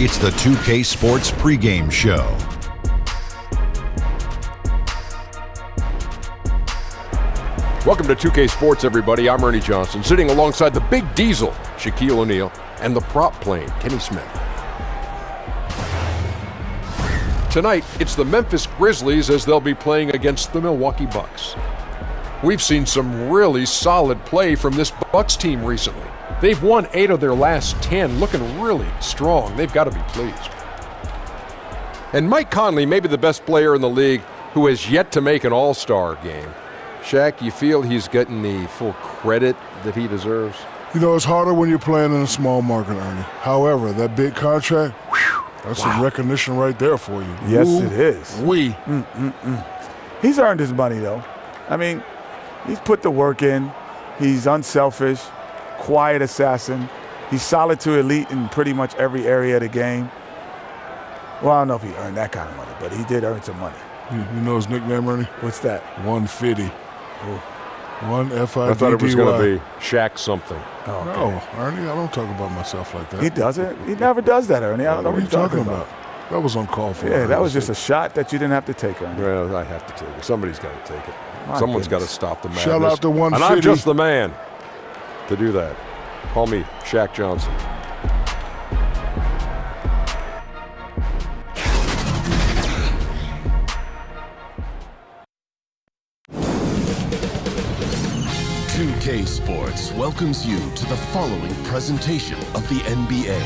It's the 2K Sports Pregame Show. Welcome to 2K Sports, everybody. I'm Ernie Johnson, sitting alongside the Big Diesel, Shaquille O'Neal, and the prop plane, Kenny Smith. Tonight, it's the Memphis Grizzlies as they'll be playing against the Milwaukee Bucks. We've seen some really solid play from this Bucks team recently. They've won 8 of their last 10, looking really strong. They've got to be pleased. And Mike Conley may be the best player in the league who has yet to make an all-star game. Shaq, you feel he's getting the full credit that he deserves? You know, it's harder when you're playing in a small market, Ernie. However, that big contract, that's some recognition right there for you. Yes, it is. He's earned his money, though. I mean, he's put the work in. He's unselfish, quiet assassin. He's solid to elite in pretty much every area of the game. Well, I don't know if he earned that kind of money, but he did earn some money. You know his nickname, Ernie? What's that? 150. One F-I-D-D-Y. I thought it was going to be Shaq something. Oh, okay. No, Ernie, I don't talk about myself like that. He doesn't. He never does that, Ernie. I don't know what you're talking about. That was uncalled for. Yeah, that was just a shot that you didn't have to take, Ernie. Well, I have to take it. Somebody's got to take it. My Someone's got goodness. to stop the madness. Shout out to 150. And I'm just the man to do that. Call me Shaq Johnson. K Sports welcomes you to the following presentation of the NBA.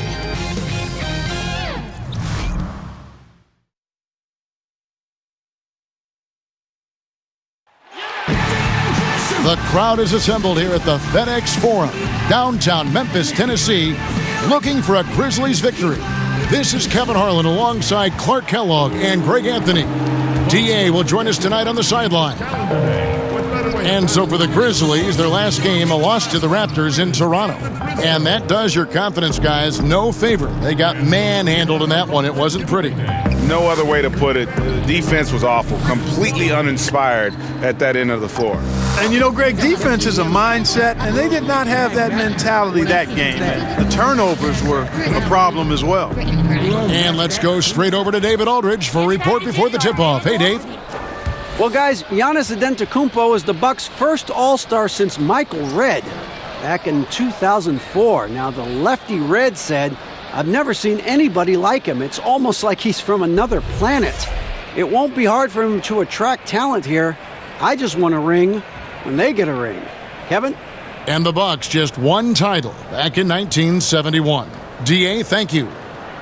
The crowd is assembled here at the FedExForum, downtown Memphis, Tennessee, looking for a Grizzlies victory. This is Kevin Harlan alongside Clark Kellogg and Greg Anthony. DA will join us tonight on the sideline. And so for the Grizzlies, their last game, a loss to the Raptors in Toronto. And that does your confidence, guys, no favor. They got manhandled in that one. It wasn't pretty. No other way to put it. The defense was awful, completely uninspired at that end of the floor. And you know, Greg, defense is a mindset, and they did not have that mentality that game. The turnovers were a problem as well. And let's go straight over to David Aldridge for a report before the tip-off. Hey, Dave. Well, guys, Giannis Antetokounmpo is the Bucks' first All-Star since Michael Redd back in 2004. Now, the lefty Redd said, "I've never seen anybody like him. It's almost like he's from another planet. It won't be hard for him to attract talent here. I just want a ring when they get a ring." Kevin? And the Bucks just one title back in 1971. DA, thank you.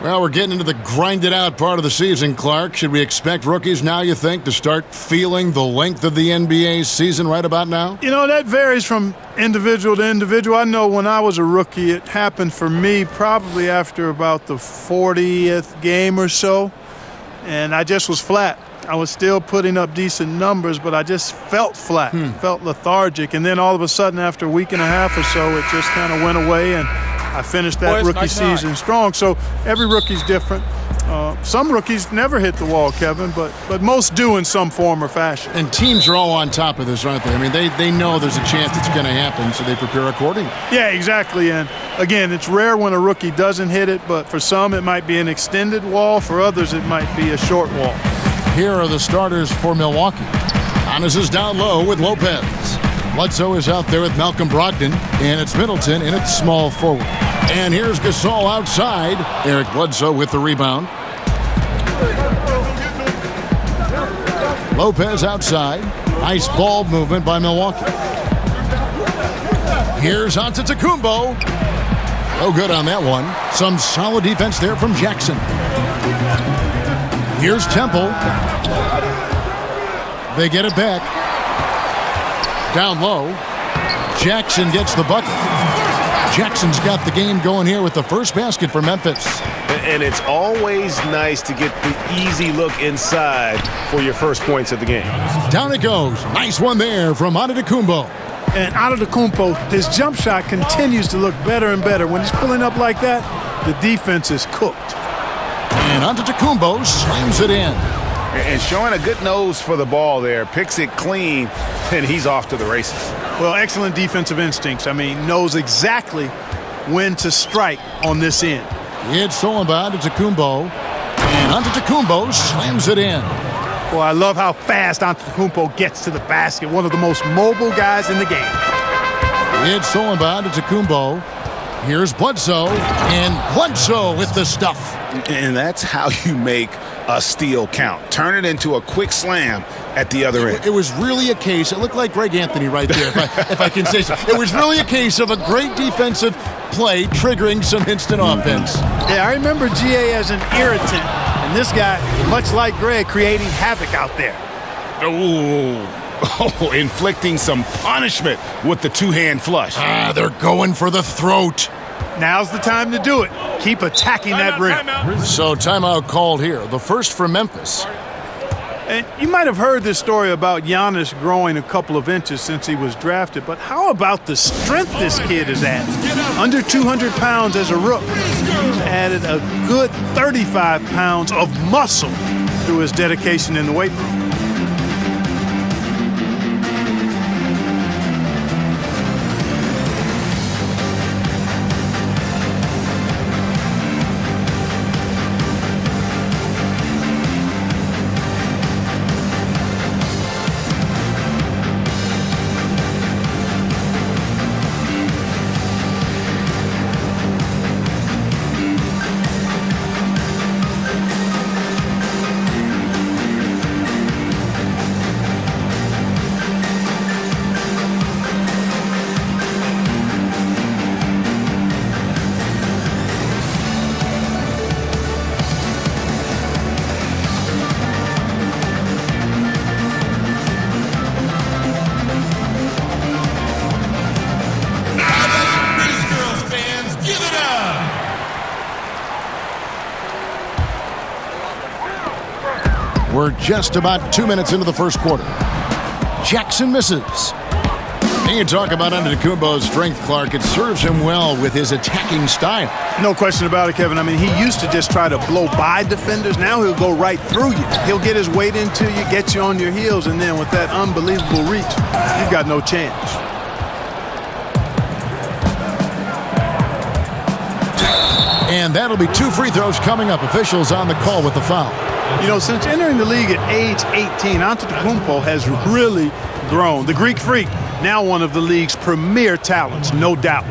Well, we're getting into the grinded-out part of the season, Clark. Should we expect rookies now, you think, to start feeling the length of the NBA season right about now? You know, that varies from individual to individual. I know when I was a rookie, it happened for me probably after about the 40th game or so, and I just was flat. I was still putting up decent numbers, but I just felt flat, felt lethargic. And then all of a sudden, after a week and a half or so, it just kind of went away, and I finished that rookie season strong. So every rookie's different. Some rookies never hit the wall, Kevin, but most do in some form or fashion. And teams are all on top of this, aren't they? I mean, they know there's a chance it's going to happen, so they prepare accordingly. Yeah, exactly. And, again, it's rare when a rookie doesn't hit it, but for some it might be an extended wall. For others it might be a short wall. Here are the starters for Milwaukee. Giannis is down low with Lopez. Bledsoe is out there with Malcolm Brogdon, and it's Middleton in its small forward. And here's Gasol outside. Eric Bledsoe with the rebound. Lopez outside. Nice ball movement by Milwaukee. Here's Antetokounmpo. No good on that one. Some solid defense there from Jackson. Here's Temple. They get it back. Down low. Jackson gets the bucket. Jackson's got the game going here with the first basket for Memphis. And it's always nice to get the easy look inside for your first points of the game. Down it goes. Nice one there from Antetokounmpo. And Antetokounmpo, his jump shot continues to look better and better. When he's pulling up like that, the defense is cooked. And Antetokounmpo slams it in. And showing a good nose for the ball there. Picks it clean, and he's off to the races. Well, excellent defensive instincts. I mean, knows exactly when to strike on this end. It's stolen by Antetokounmpo. And Antetokounmpo slams it in. Well, I love how fast Antetokounmpo gets to the basket. One of the most mobile guys in the game. It's stolen by Antetokounmpo. Here's Bledsoe. And Bledsoe with the stuff. And that's how you make a steal count. Turn it into a quick slam at the other end. It was really a case. It looked like Greg Anthony right there, if I can say so. It was really a case of a great defensive play triggering some instant offense. Yeah, I remember GA as an irritant, and this guy, much like Greg, creating havoc out there. Oh, inflicting some punishment with the two-hand flush. They're going for the throat. Now's the time to do it. Keep attacking that rim. So timeout called here. The first for Memphis. And you might have heard this story about Giannis growing a couple of inches since he was drafted, but how about the strength this kid is at? Under 200 pounds as a rook. He's added a good 35 pounds of muscle through his dedication in the weight room. We're just about 2 minutes into the first quarter. Jackson misses. And you talk about Antetokounmpo's strength, Clark. It serves him well with his attacking style. No question about it, Kevin. I mean, he used to just try to blow by defenders. Now he'll go right through you. He'll get his weight into you, get you on your heels, and then with that unbelievable reach, you've got no chance. And that'll be 2 free throws coming up. Officials on the call with the foul. You know, since entering the league at age 18, Antetokounmpo has really grown. The Greek Freak, now one of the league's premier talents, no doubt.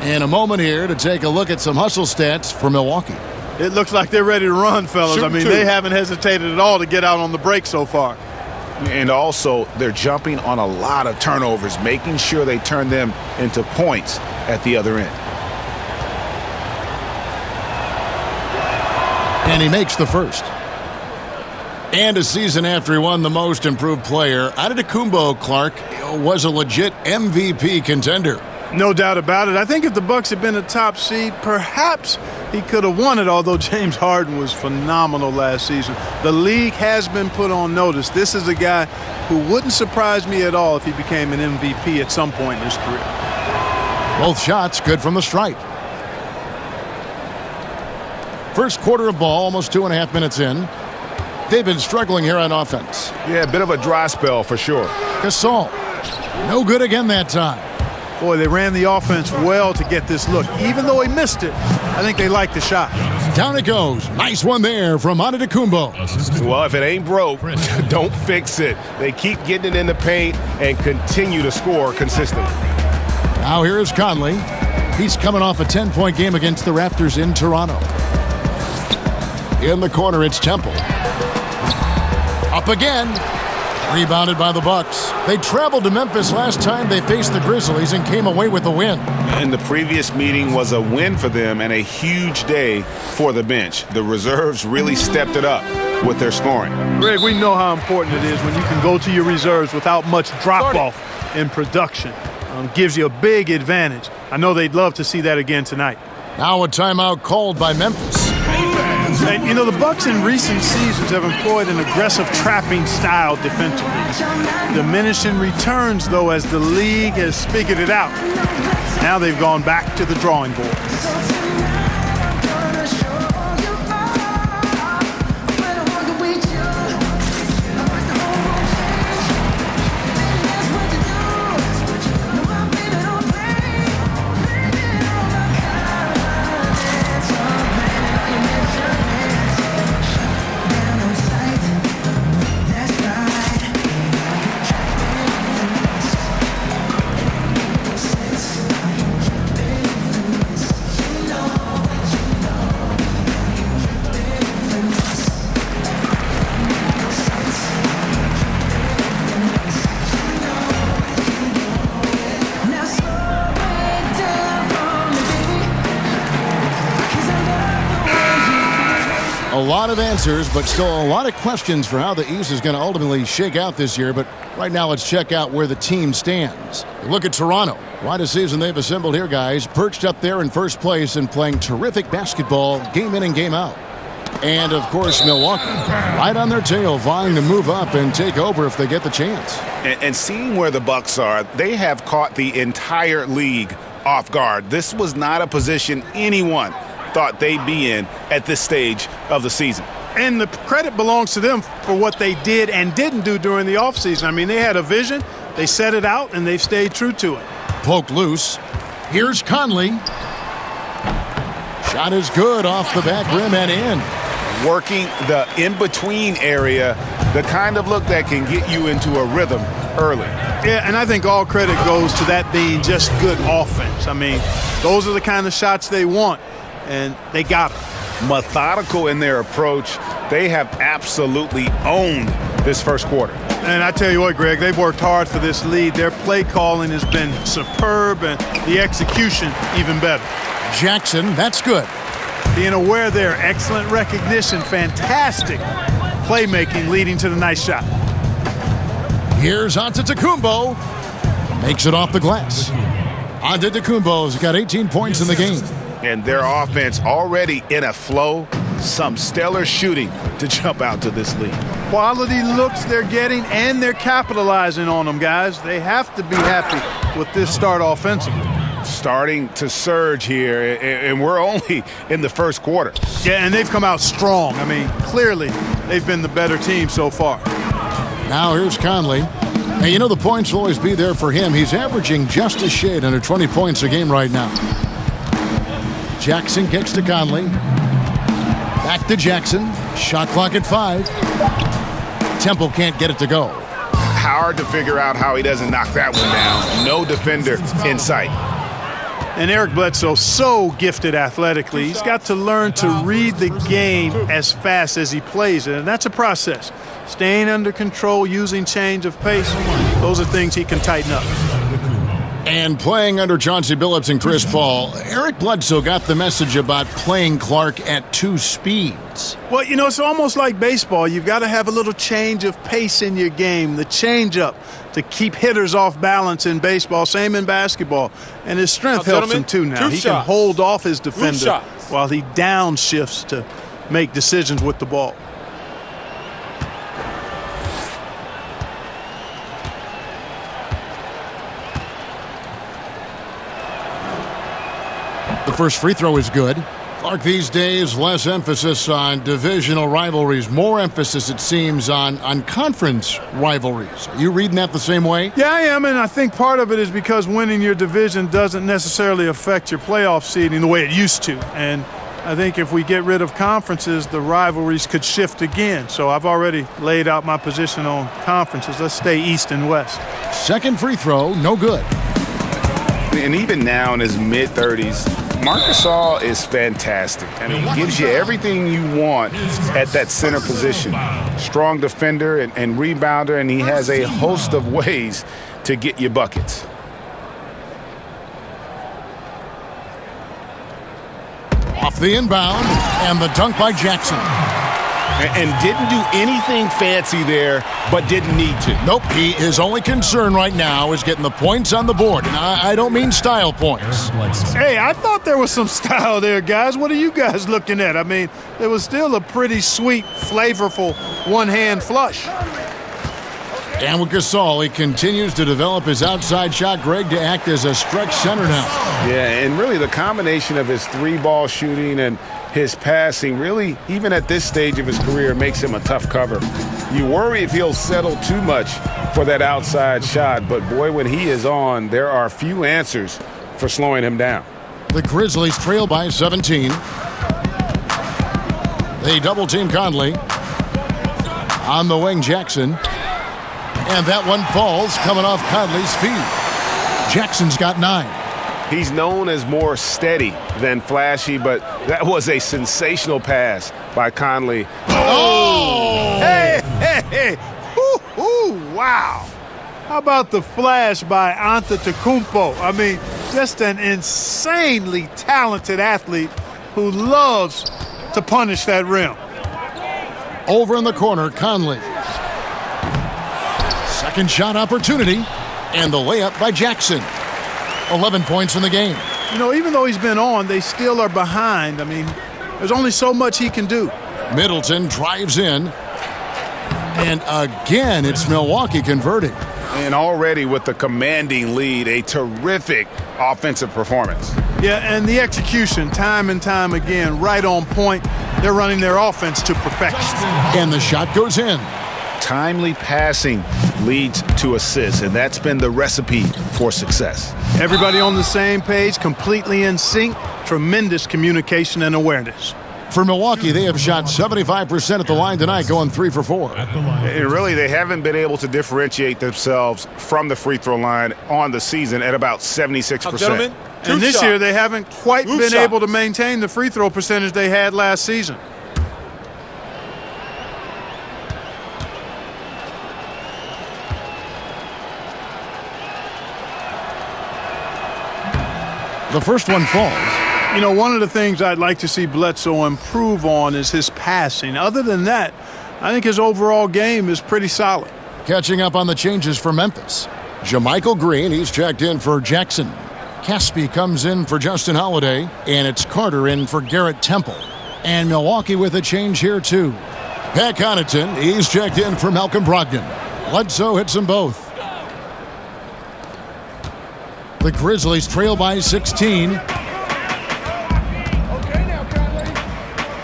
In a moment here to take a look at some hustle stats for Milwaukee. It looks like they're ready to run, fellas. I mean, they haven't hesitated at all to get out on the break so far. And also, they're jumping on a lot of turnovers, making sure they turn them into points at the other end. And he makes the first. And a season after he won the most improved player, Antetokounmpo, Clark, was a legit MVP contender. No doubt about it. I think if the Bucks had been a top seed, perhaps he could have won it, although James Harden was phenomenal last season. The league has been put on notice. This is a guy who wouldn't surprise me at all if he became an MVP at some point in his career. Both shots good from the stripe. First quarter of ball, almost 2.5 minutes in. They've been struggling here on offense. Yeah, a bit of a dry spell for sure. Gasol, no good again that time. Boy, they ran the offense well to get this look. Even though he missed it, I think they liked the shot. Down it goes. Nice one there from Antetokounmpo. Well, if it ain't broke, don't fix it. They keep getting it in the paint and continue to score consistently. Now here is Conley. He's coming off a 10-point game against the Raptors in Toronto. In the corner, it's Temple. Up again. Rebounded by the Bucks. They traveled to Memphis last time they faced the Grizzlies and came away with a win. And the previous meeting was a win for them and a huge day for the bench. The reserves really stepped it up with their scoring. Greg, we know how important it is when you can go to your reserves without much drop-off in production. Gives you a big advantage. I know they'd love to see that again tonight. Now a timeout called by Memphis. And, you know, the Bucks in recent seasons have employed an aggressive trapping style defensively. Diminishing returns, though, as the league has figured it out. Now they've gone back to the drawing board. A lot of answers, but still a lot of questions for how the East is going to ultimately shake out this year. But right now, let's check out where the team stands. Look at Toronto. Quite a season they've assembled here, guys. Perched up there in first place and playing terrific basketball game in and game out. And, of course, Milwaukee, right on their tail, vying to move up and take over if they get the chance. And seeing where the Bucks are, they have caught the entire league off guard. This was not a position anyone thought they'd be in at this stage of the season. And the credit belongs to them for what they did and didn't do during the offseason. I mean, they had a vision, they set it out, and they've stayed true to it. Poked loose. Here's Conley. Shot is good off the back rim and in. Working the in-between area, the kind of look that can get you into a rhythm early. Yeah, and I think all credit goes to that being just good offense. I mean, those are the kind of shots they want, and they got them. Methodical in their approach. They have absolutely owned this first quarter. And I tell you what, Greg, they've worked hard for this lead. Their play calling has been superb, and the execution even better. Jackson, that's good. Being aware there, excellent recognition, fantastic playmaking leading to the nice shot. Here's Antetokounmpo. Makes it off the glass. Antetokounmpo's got 18 points in the game. And their offense already in a flow. Some stellar shooting to jump out to this lead. Quality looks they're getting, and they're capitalizing on them, guys. They have to be happy with this start offensively. Starting to surge here, and we're only in the first quarter. Yeah, and they've come out strong. I mean, clearly they've been the better team so far. Now here's Conley. Hey, you know the points will always be there for him. He's averaging just a shade under 20 points a game right now. Jackson kicks to Conley. Back to Jackson. Shot clock at 5. Temple can't get it to go. Hard to figure out how he doesn't knock that one down. No defender in sight. And Eric Bledsoe, so gifted athletically. He's got to learn to read the game as fast as he plays it, and that's a process. Staying under control, using change of pace, those are things he can tighten up. And playing under Chauncey Billups and Chris Paul, Eric Bledsoe got the message about playing Clark at 2 speeds. Well, you know, it's almost like baseball. You've got to have a little change of pace in your game, the change-up to keep hitters off balance in baseball, same in basketball. And his strength helps him too now. He can hold off his defender while he downshifts to make decisions with the ball. The first free throw is good. Clark, these days, less emphasis on divisional rivalries, more emphasis, it seems, on conference rivalries. Are you reading that the same way? Yeah, I am, and I think part of it is because winning your division doesn't necessarily affect your playoff seeding the way it used to. And I think if we get rid of conferences, the rivalries could shift again. So I've already laid out my position on conferences. Let's stay East and West. Second free throw, no good. And even now in his mid-30s, Marc Gasol is fantastic. I mean, he gives you everything you want at that center position. Strong defender and rebounder, and he has a host of ways to get you buckets. Off the inbound, and the dunk by Jackson. And didn't do anything fancy there, but didn't need to. Nope, his only concern right now is getting the points on the board. And I don't mean style points. Hey, I thought there was some style there, guys. What are you guys looking at? I mean, it was still a pretty sweet, flavorful one-hand flush. And with Gasol, he continues to develop his outside shot, Greg, to act as a stretch center now. Yeah, and really the combination of his three-ball shooting and his passing really, even at this stage of his career, makes him a tough cover. You worry if he'll settle too much for that outside shot, but boy, when he is on, there are few answers for slowing him down. The Grizzlies trail by 17. They double-team Conley. On the wing, Jackson. And that one falls, coming off Conley's feet. Jackson's got 9. He's known as more steady than flashy, but that was a sensational pass by Conley. Oh! Hey! Wow! How about the flash by Antetokounmpo? I mean, just an insanely talented athlete who loves to punish that rim. Over in the corner, Conley. Second shot opportunity, and the layup by Jackson. 11 points in the game. You know, even though he's been on, they still are behind. I mean, there's only so much he can do. Middleton drives in. And again, it's Milwaukee converting. And already with the commanding lead, a terrific offensive performance. Yeah, and the execution, time and time again, right on point. They're running their offense to perfection. And the shot goes in. Timely passing leads to assists, and that's been the recipe for success. Everybody on the same page, completely in sync, tremendous communication and awareness. For Milwaukee, they have shot 75% at the line tonight, going 3 for 4. And really, they haven't been able to differentiate themselves from the free throw line on the season at about 76%. Gentlemen, and this year, they haven't quite been able to maintain the free throw percentage they had last season. The first one falls. You know, one of the things I'd like to see Bledsoe improve on is his passing. Other than that, I think his overall game is pretty solid. Catching up on the changes for Memphis. Jermichael Green, he's checked in for Jackson. Caspi comes in for Justin Holiday, and it's Carter in for Garrett Temple. And Milwaukee with a change here, too. Pat Connaughton, he's checked in for Malcolm Brogdon. Bledsoe hits them both. The Grizzlies trail by 16.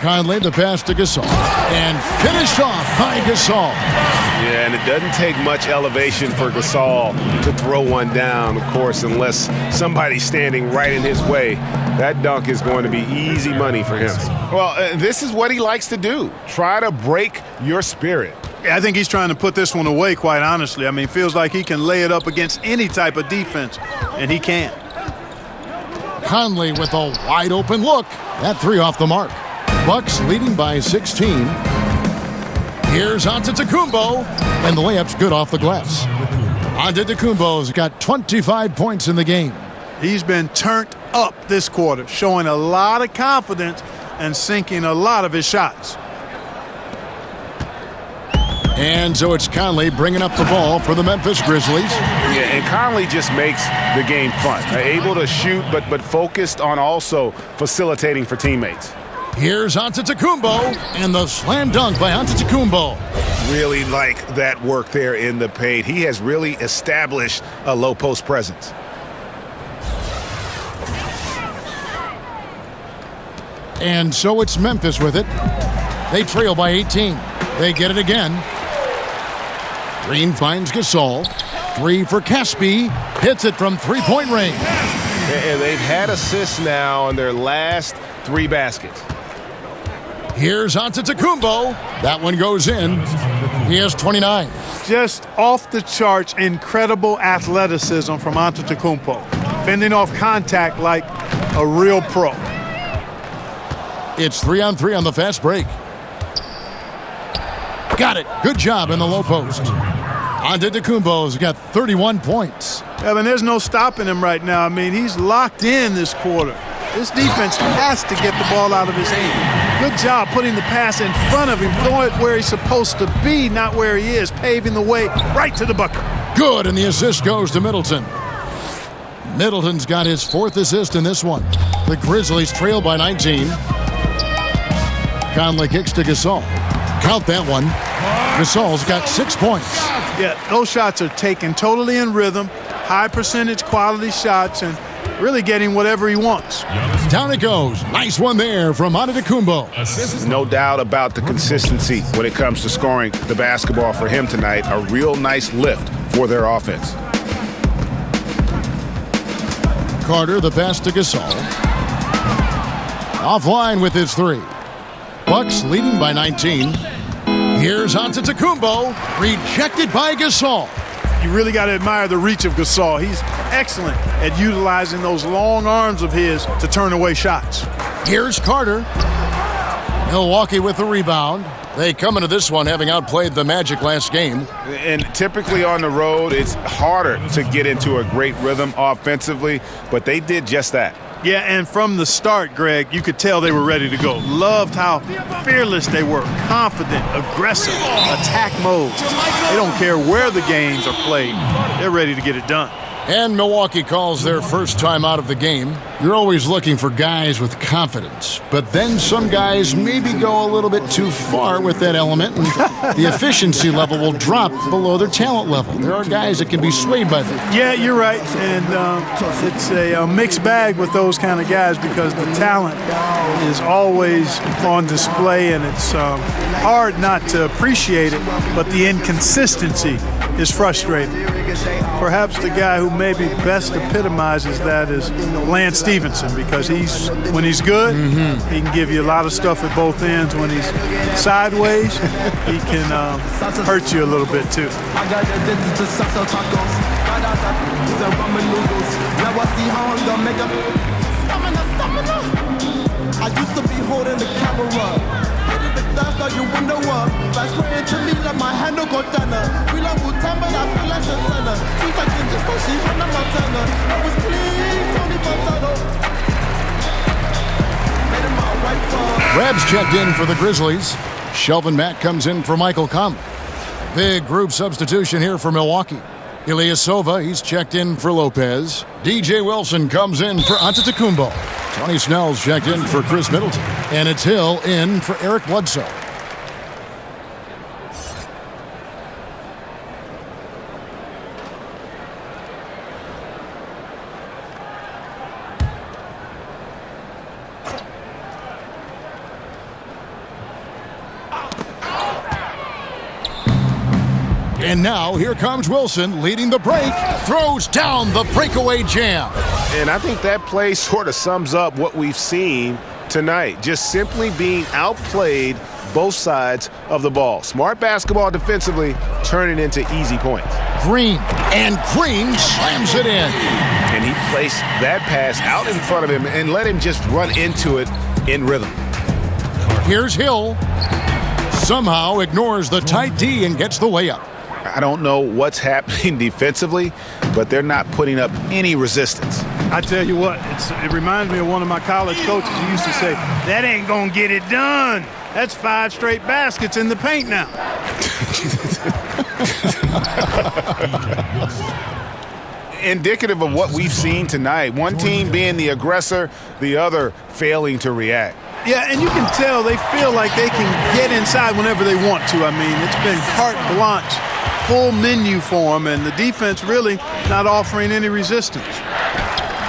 Conley, the pass to Gasol. And finished off by Gasol. Yeah, and it doesn't take much elevation for Gasol to throw one down, of course, unless somebody's standing right in his way. That dunk is going to be easy money for him. Well, this is what he likes to do. Try to break your spirit. Yeah, I think he's trying to put this one away, quite honestly. I mean, feels like he can lay it up against any type of defense, and he can. Conley with a wide open look. That three off the mark. Bucks leading by 16. Here's Antetokounmpo, and the layup's good off the glass. Antetokounmpo's got 25 points in the game. He's been turned up this quarter, showing a lot of confidence and sinking a lot of his shots. And so it's Conley bringing up the ball for the Memphis Grizzlies. Yeah, and Conley just makes the game fun. Able to shoot, but focused on also facilitating for teammates. Here's Antetokounmpo, and the slam dunk by Antetokounmpo. Really like that work there in the paint. He has really established a low post presence. And so it's Memphis with it. They trail by 18. They get it again. Green finds Gasol. 3 for Caspi. Hits it from three-point range. And they've had assists now on their last 3 baskets. Here's Antetokounmpo. That one goes in. He has 29. Just off the charts, incredible athleticism from Antetokounmpo. Fending off contact like a real pro. It's 3-on-3 on the fast break. Got it. Good job in the low post. Antetokounmpo's got 31 points. Yeah, but there's no stopping him right now. I mean, he's locked in this quarter. This defense has to get the ball out of his hand. Good job putting the pass in front of him, throwing it where he's supposed to be, not where he is, paving the way right to the bucket. Good, and the assist goes to Middleton. Middleton's got his 4th assist in this one. The Grizzlies trail by 19. Conley kicks to Gasol. Count that one. Gasol's got 6 points. Yeah, those shots are taken totally in rhythm, high percentage quality shots, and really getting whatever he wants. Down it goes. Nice one there from Antetokounmpo. No doubt about the consistency when it comes to scoring the basketball for him tonight. A real nice lift for their offense. Carter, the pass to Gasol. Offline with his 3. Bucks leading by 19. Here's Antetokounmpo, rejected by Gasol. You really got to admire the reach of Gasol. He's excellent at utilizing those long arms of his to turn away shots. Here's Carter. Milwaukee with the rebound. They come into this one having outplayed the Magic last game. And typically on the road, it's harder to get into a great rhythm offensively, but they did just that. Yeah, and from the start, Greg, you could tell they were ready to go. Loved how fearless they were, confident, aggressive, attack mode. They don't care where the games are played. They're ready to get it done. And Milwaukee calls their first time out of the game. You're always looking for guys with confidence, but then some guys maybe go a little bit too far with that element, and the efficiency level will drop below their talent level. There are guys that can be swayed by that. Yeah, you're right, and it's a mixed bag with those kind of guys because the talent is always on display, and it's hard not to appreciate it, but the inconsistency is frustrating. Perhaps the guy who maybe best epitomizes that is Lance Stevenson, because when he's good, he can give you a lot of stuff at both ends. When he's sideways, he can hurt you a little bit too. I used to be holding the camera. You wonder what? That's praying to me like my hand got done. We love Wu-Tang, but I feel like Santana. Seems like in this she Hannah Montana. I was clean, Tony Montana. Made him my right foot. Rebs checked in for the Grizzlies. Shelvin Mack comes in for Michael Conley. Big group substitution here for Milwaukee. Ilyasova, he's checked in for Lopez. DJ Wilson comes in for Antetokounmpo. Tony Snell's checked in for Chris Middleton. And it's Hill in for Eric Bledsoe. And now here comes Wilson leading the break, throws down the breakaway jam. And I think that play sort of sums up what we've seen tonight. Just simply being outplayed both sides of the ball. Smart basketball defensively, turning into easy points. Green slams it in. And he placed that pass out in front of him and let him just run into it in rhythm. Here's Hill. Somehow ignores the tight D and gets the layup. I don't know what's happening defensively, but they're not putting up any resistance. I tell you what, it reminds me of one of my college coaches who used to say, that ain't gonna get it done. That's 5 straight baskets in the paint now. Indicative of what we've seen tonight. One team being the aggressor, the other failing to react. Yeah, and you can tell they feel like they can get inside whenever they want to. I mean, it's been carte blanche, full menu for them, and the defense really not offering any resistance.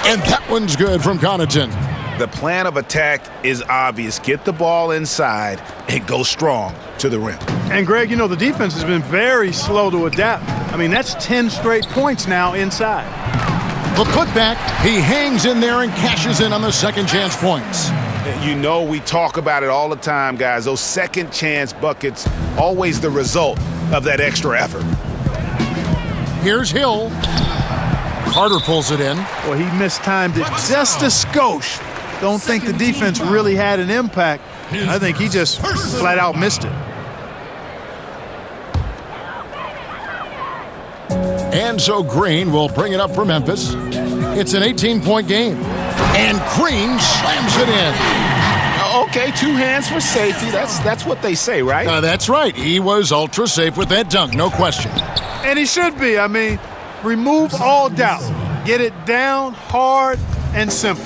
And that one's good from Connaughton. The plan of attack is obvious. Get the ball inside and go strong to the rim. And, Greg, you know, the defense has been very slow to adapt. I mean, that's 10 straight points now inside. The putback, he hangs in there and cashes in on the second chance points. You know, we talk about it all the time, guys. Those second chance buckets, always the result of that extra effort. Here's Hill. Carter pulls it in. Well, he mistimed it just a skosh. Don't think the defense really had an impact. I think he just flat out missed it. And so Green will bring it up for Memphis. It's an 18-point game. And Green slams it in. Okay, 2 hands for safety. That's what they say, right? That's right. He was ultra safe with that dunk, no question. And he should be. I mean, remove all doubt. Get it down, hard, and simple.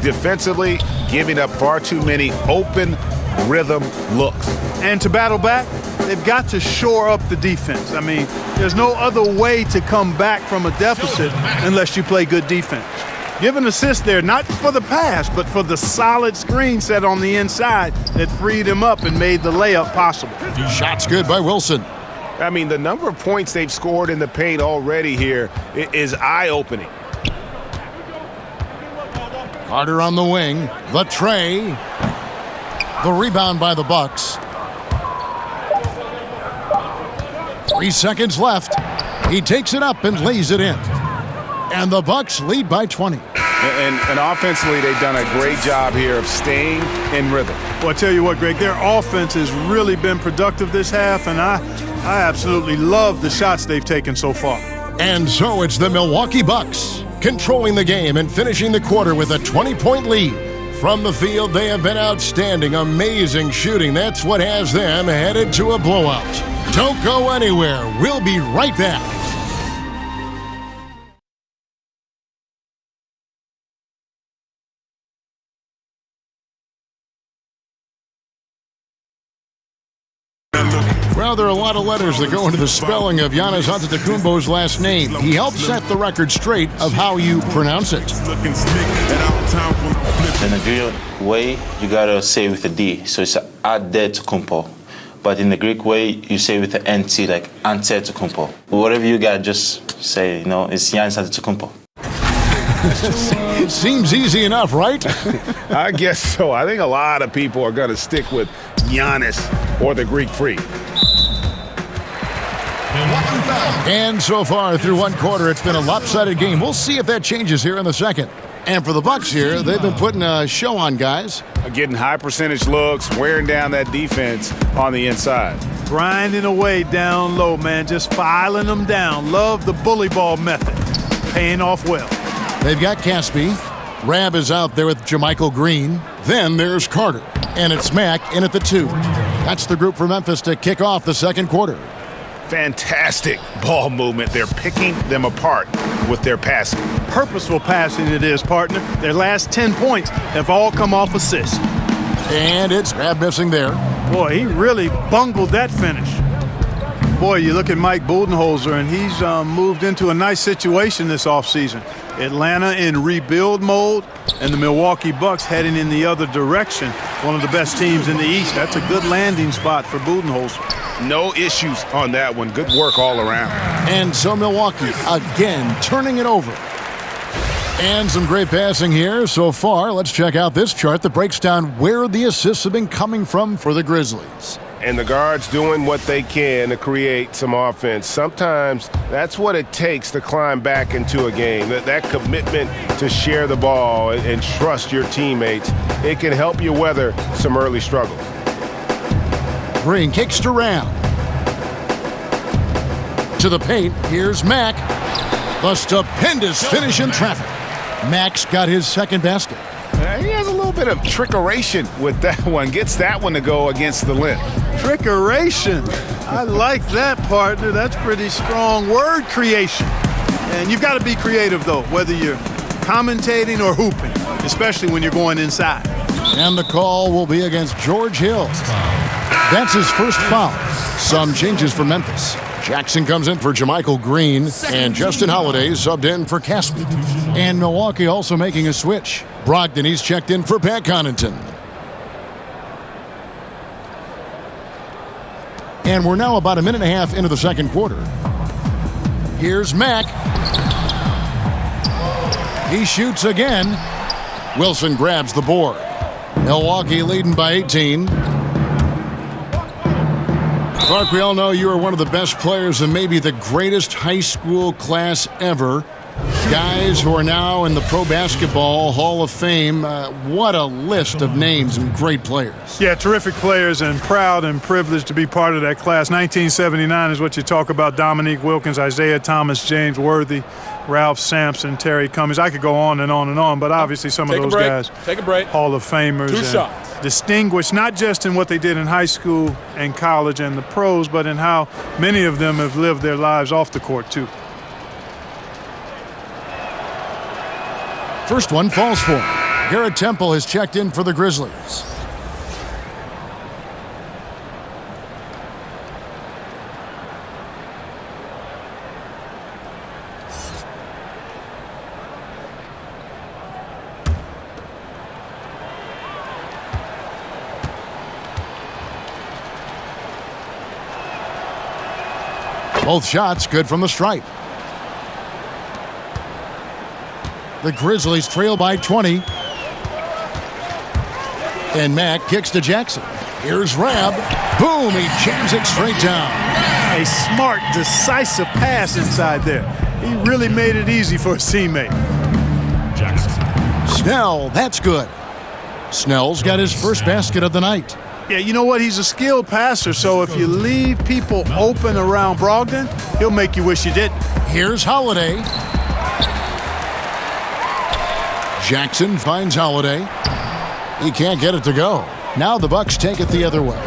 Defensively, giving up far too many open rhythm looks. And to battle back, they've got to shore up the defense. I mean, there's no other way to come back from a deficit unless you play good defense. Give an assist there, not for the pass, but for the solid screen set on the inside that freed him up and made the layup possible. Shot's good by Wilson. I mean, the number of points they've scored in the paint already here is eye-opening. Carter on the wing. The tray. The rebound by the Bucks. 3 seconds left. He takes it up and lays it in. And the Bucks lead by 20. And offensively, they've done a great job here of staying in rhythm. Well, I tell you what, Greg, their offense has really been productive this half, and I absolutely love the shots they've taken so far. And so it's the Milwaukee Bucks controlling the game and finishing the quarter with a 20-point lead. From the field, they have been outstanding, amazing shooting. That's what has them headed to a blowout. Don't go anywhere. We'll be right back. Well, there are a lot of letters that go into the spelling of Giannis Antetokounmpo's last name. He helped set the record straight of how you pronounce it. In a Greek way, you gotta say with a D, so it's Antetokounmpo. But in the Greek way, you say with the NT, like Antetokounmpo. Whatever you gotta just say, it's Giannis Antetokounmpo. It seems easy enough, right? I guess so. I think a lot of people are going to stick with Giannis or the Greek Freak. And so far through one quarter, it's been a lopsided game. We'll see if that changes here in the second. And for the Bucks here, they've been putting a show on, guys. Getting high percentage looks, wearing down that defense on the inside. Grinding away down low, man, just filing them down. Love the bully ball method. Paying off well. They've got Caspi. Rab is out there with Jermichael Green. Then there's Carter. And it's Mack in at the 2. That's the group for Memphis to kick off the second quarter. Fantastic ball movement. They're picking them apart with their passing. Purposeful passing it is, partner. Their last 10 points have all come off assists. And it's Rab missing there. Boy, he really bungled that finish. Boy, you look at Mike Budenholzer, and he's moved into a nice situation this offseason. Atlanta in rebuild mode, and the Milwaukee Bucks heading in the other direction. One of the best teams in the East. That's a good landing spot for Budenholzer. No issues on that one. Good work all around. And so Milwaukee again turning it over. And some great passing here so far. Let's check out this chart that breaks down where the assists have been coming from for the Grizzlies. And the guards doing what they can to create some offense. Sometimes that's what it takes to climb back into a game. That commitment to share the ball and trust your teammates, it can help you weather some early struggles. Green kicks to Ram. To the paint, here's Mack. A stupendous finish in traffic. Mack's got his second basket. He has a little bit of trickeration with that one. Gets that one to go against the limb. Trickeration. I like that, partner. That's pretty strong word creation. And you've got to be creative, though, whether you're commentating or hooping, especially when you're going inside. And the call will be against George Hill. That's his first foul. Some changes for Memphis. Jackson comes in for Jermichael Green, and Justin Holiday subbed in for Caspi. And Milwaukee also making a switch. Brogdon, he's checked in for Pat Connaughton. And we're now about a minute and a half into the second quarter. Here's Mack. He shoots again. Wilson grabs the board. Milwaukee leading by 18. Clark, we all know you are one of the best players and maybe the greatest high school class ever. Guys who are now in the Pro Basketball Hall of Fame. What a list of names and great players. Yeah, terrific players, and proud and privileged to be part of that class. 1979 is what you talk about. Dominique Wilkins, Isaiah Thomas, James Worthy, Ralph Sampson, Terry Cummings. I could go on and on and on, but obviously some of those guys, Hall of Famers. Two shots. Distinguished not just in what they did in high school and college and the pros, but in how many of them have lived their lives off the court, too. First one falls for him. Garrett Temple has checked in for the Grizzlies. Both shots good from the stripe. The Grizzlies trail by 20. And Mack kicks to Jackson. Here's Rab. Boom, he jams it straight down. A smart, decisive pass inside there. He really made it easy for his teammate. Jackson. Snell, that's good. Snell's got his first basket of the night. Yeah, you know what? He's a skilled passer, so if you leave people open around Brogdon, he'll make you wish you didn't. Here's Holiday. Jackson finds Holiday. He can't get it to go. Now the Bucks take it the other way.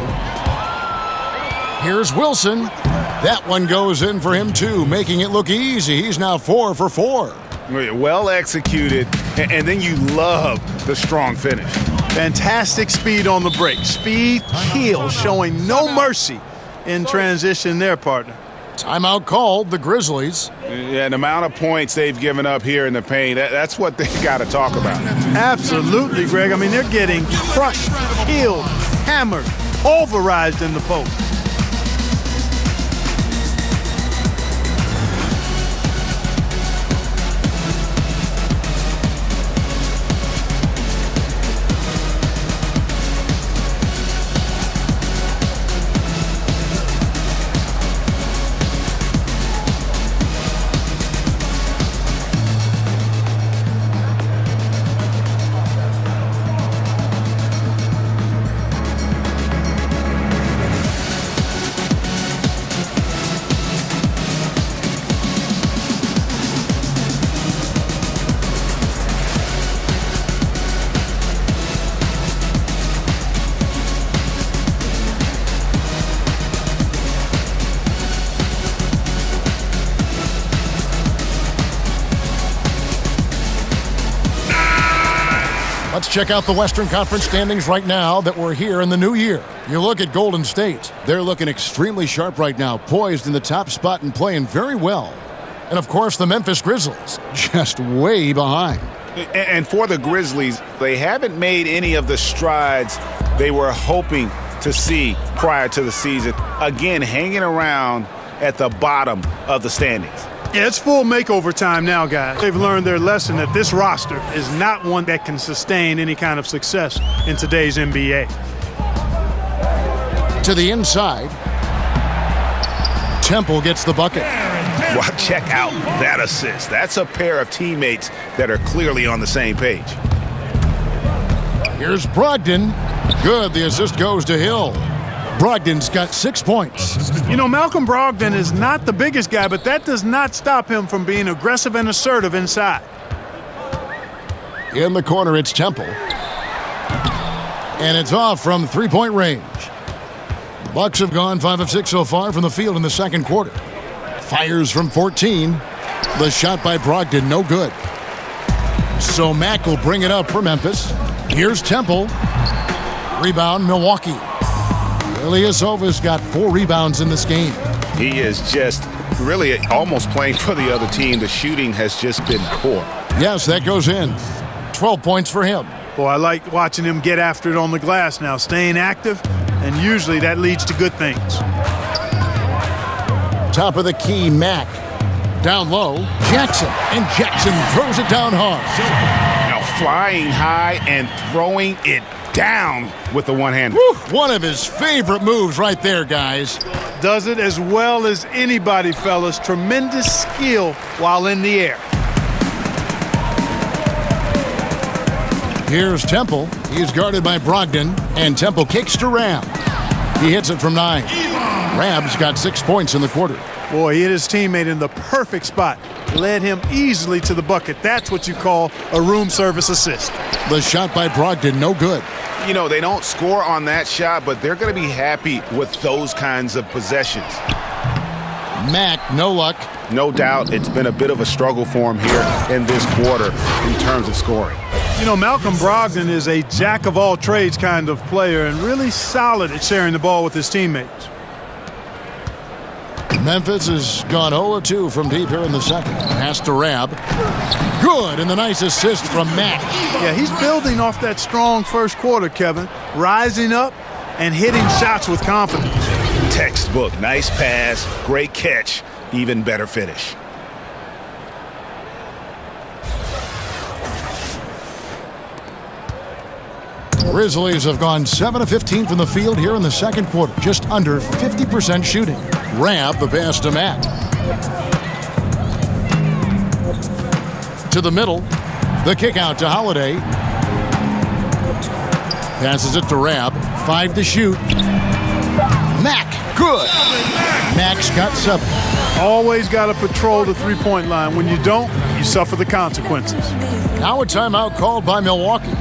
Here's Wilson. That one goes in for him too, making it look easy. He's now 4 for 4. Well executed, and then you love the strong finish. Fantastic speed on the break. Speed kills, showing no mercy in transition there, partner. Timeout called, the Grizzlies. Yeah, the amount of points they've given up here in the paint, that's what they got to talk about. Absolutely, Greg. I mean, they're getting crushed, killed, hammered, pulverized in the post. Let's check out the Western Conference standings right now that we're here in the new year. You look at Golden State. They're looking extremely sharp right now, poised in the top spot and playing very well. And, of course, the Memphis Grizzlies, just way behind. And for the Grizzlies, they haven't made any of the strides they were hoping to see prior to the season. Again, hanging around at the bottom of the standings. Yeah, it's full makeover time now, guys. They've learned their lesson that this roster is not one that can sustain any kind of success in today's NBA. To the inside. Temple gets the bucket. Well, check out that assist. That's a pair of teammates that are clearly on the same page. Here's Brogdon. Good, the assist goes to Hill. Brogdon's got 6 points. You know, Malcolm Brogdon is not the biggest guy, but that does not stop him from being aggressive and assertive inside. In the corner, it's Temple. And it's off from three-point range. The Bucks have gone 5 of 6 so far from the field in the second quarter. Fires from 14. The shot by Brogdon, no good. So Mack will bring it up for Memphis. Here's Temple. Rebound, Milwaukee. Ilyasova's got 4 rebounds in this game. He is just really almost playing for the other team. The shooting has just been poor. Yes, that goes in. 12 points for him. Boy, I like watching him get after it on the glass now, staying active, and usually that leads to good things. Top of the key, Mack. Down low, Jackson. And Jackson throws it down hard. Now flying high and throwing it down with the one-hander. One of his favorite moves right there, guys. Does it as well as anybody, fellas. Tremendous skill while in the air. Here's Temple. He's guarded by Brogdon, and Temple kicks to Rab. He hits it from 9. Rab's got 6 points in the quarter. Boy, he hit his teammate in the perfect spot. Led him easily to the bucket. That's what you call a room service assist. The shot by Brogdon, no good. You know, they don't score on that shot, but they're going to be happy with those kinds of possessions. Mack, no luck. No doubt it's been a bit of a struggle for him here in this quarter in terms of scoring. You know, Malcolm Brogdon is a jack-of-all-trades kind of player and really solid at sharing the ball with his teammates. Memphis has gone 0-2 from deep here in the second. Pass to Rab. Good, and the nice assist from Mack. Yeah, he's building off that strong first quarter, Kevin. Rising up and hitting shots with confidence. Textbook. Nice pass, great catch, even better finish. Grizzlies have gone 7 of 15 from the field here in the second quarter. Just under 50% shooting. Rab the pass to Mack. To the middle. The kick out to Holiday. Passes it to Rab. 5 to shoot. Mack, good. Mack's got 7. Always got to patrol the three-point line. When you don't, you suffer the consequences. Now a timeout called by Milwaukee.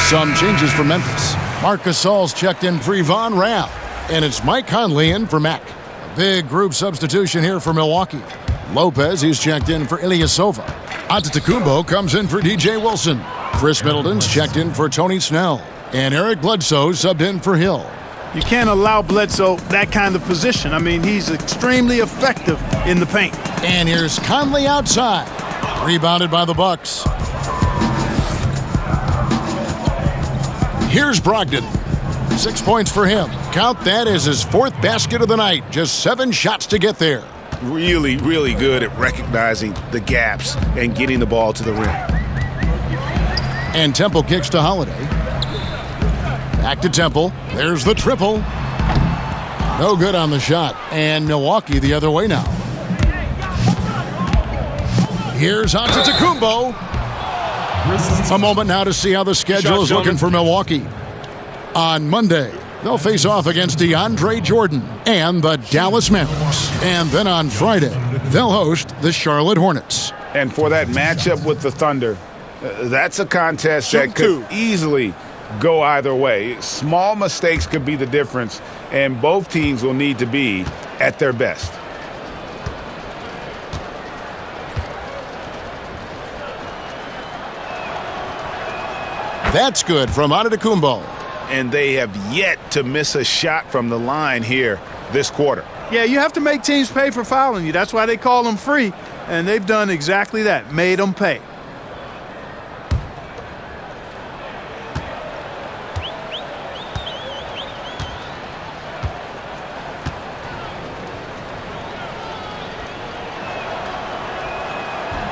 Some changes for Memphis. Marc Gasol's checked in for Yvonne Rabb. And it's Mike Conley in for Mac. A big group substitution here for Milwaukee. Lopez, he's checked in for Ilyasova. Antetokounmpo comes in for DJ Wilson. Chris Middleton's checked in for Tony Snell. And Eric Bledsoe subbed in for Hill. You can't allow Bledsoe that kind of position. I mean, he's extremely effective in the paint. And here's Conley outside. Rebounded by the Bucks. Here's Brogdon. 6 points for him. Count that as his 4th basket of the night. Just 7 shots to get there. Really, really good at recognizing the gaps and getting the ball to the rim. And Temple kicks to Holiday. Back to Temple. There's the triple. No good on the shot. And Milwaukee the other way now. Here's Antetokounmpo. A moment now to see how the schedule is looking for Milwaukee. On Monday, they'll face off against DeAndre Jordan and the Dallas Mavericks. And then on Friday, they'll host the Charlotte Hornets. And for that matchup with the Thunder, that's a contest that could easily go either way. Small mistakes could be the difference, and both teams will need to be at their best. That's good from Antetokounmpo. And they have yet to miss a shot from the line here this quarter. Yeah, you have to make teams pay for fouling you. That's why they call them free. And they've done exactly that, made them pay.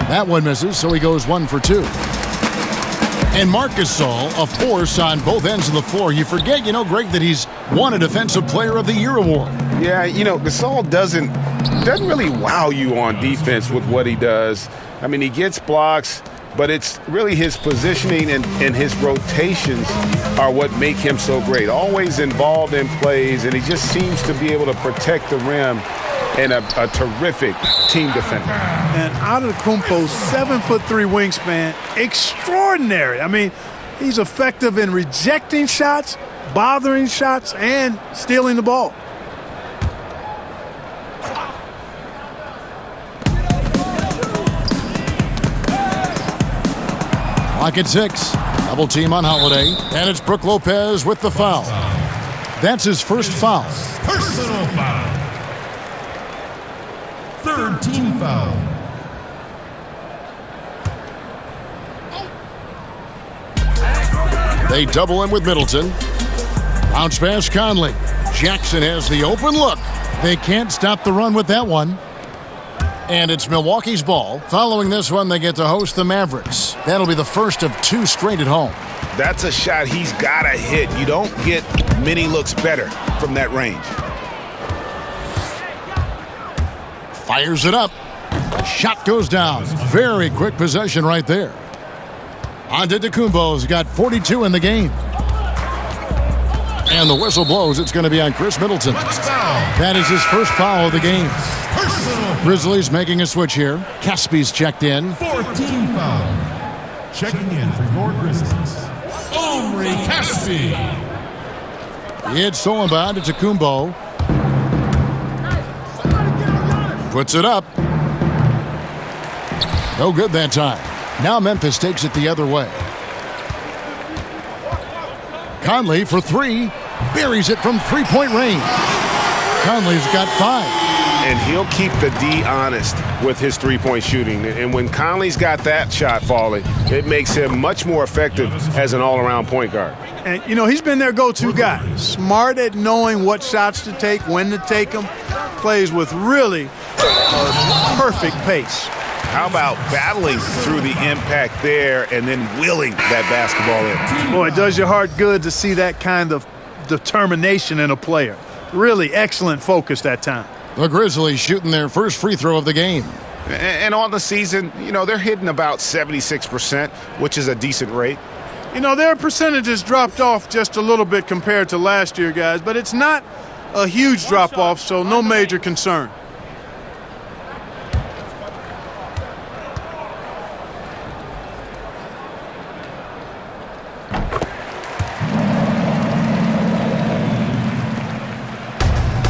That one misses, so he goes 1 for 2. And Marc Gasol, a force on both ends of the floor. You forget, Greg, that he's won a Defensive Player of the Year award. Yeah, Gasol doesn't really wow you on defense with what he does. I mean, he gets blocks, but it's really his positioning and his rotations are what make him so great. Always involved in plays, and he just seems to be able to protect the rim and a terrific team defender. And Antetokounmpo's 7'3" wingspan, extraordinary. I mean, he's effective in rejecting shots, bothering shots, and stealing the ball. Clock at 6. Double team on Holiday. And it's Brook Lopez with the foul. That's his first foul. Personal foul. 3rd team foul. They double him with Middleton. Bounce pass Conley. Jackson has the open look. They can't stop the run with that one. And it's Milwaukee's ball. Following this one, they get to host the Mavericks. That'll be the first of 2 straight at home. That's a shot he's got to hit. You don't get many looks better from that range. Fires it up. The shot goes down. Very quick possession right there. Antetokounmpo's got 42 in the game. And the whistle blows. It's going to be on Chris Middleton. That is his first foul of the game. Grizzlies making a switch here. Caspi's checked in. 4th team foul. Checking in for your Grizzlies, Omri Caspi. It's stolen by Antetokounmpo. Puts it up. No good that time. Now Memphis takes it the other way. Conley for three. Buries it from three-point range. Conley's got 5. And he'll keep the D honest with his three-point shooting. And when Conley's got that shot falling, it makes him much more effective as an all-around point guard. And, you know, he's been their go-to guy. Smart at knowing what shots to take, when to take them. Plays with really perfect pace. How about battling through the impact there and then willing that basketball in? Boy, it does your heart good to see that kind of determination in a player. Really excellent focus that time. The Grizzlies shooting their first free throw of the game. And on the season, you know, they're hitting about 76%, which is a decent rate. You know, their percentages dropped off just a little bit compared to last year, guys, but it's not a huge drop-off, so no major concern.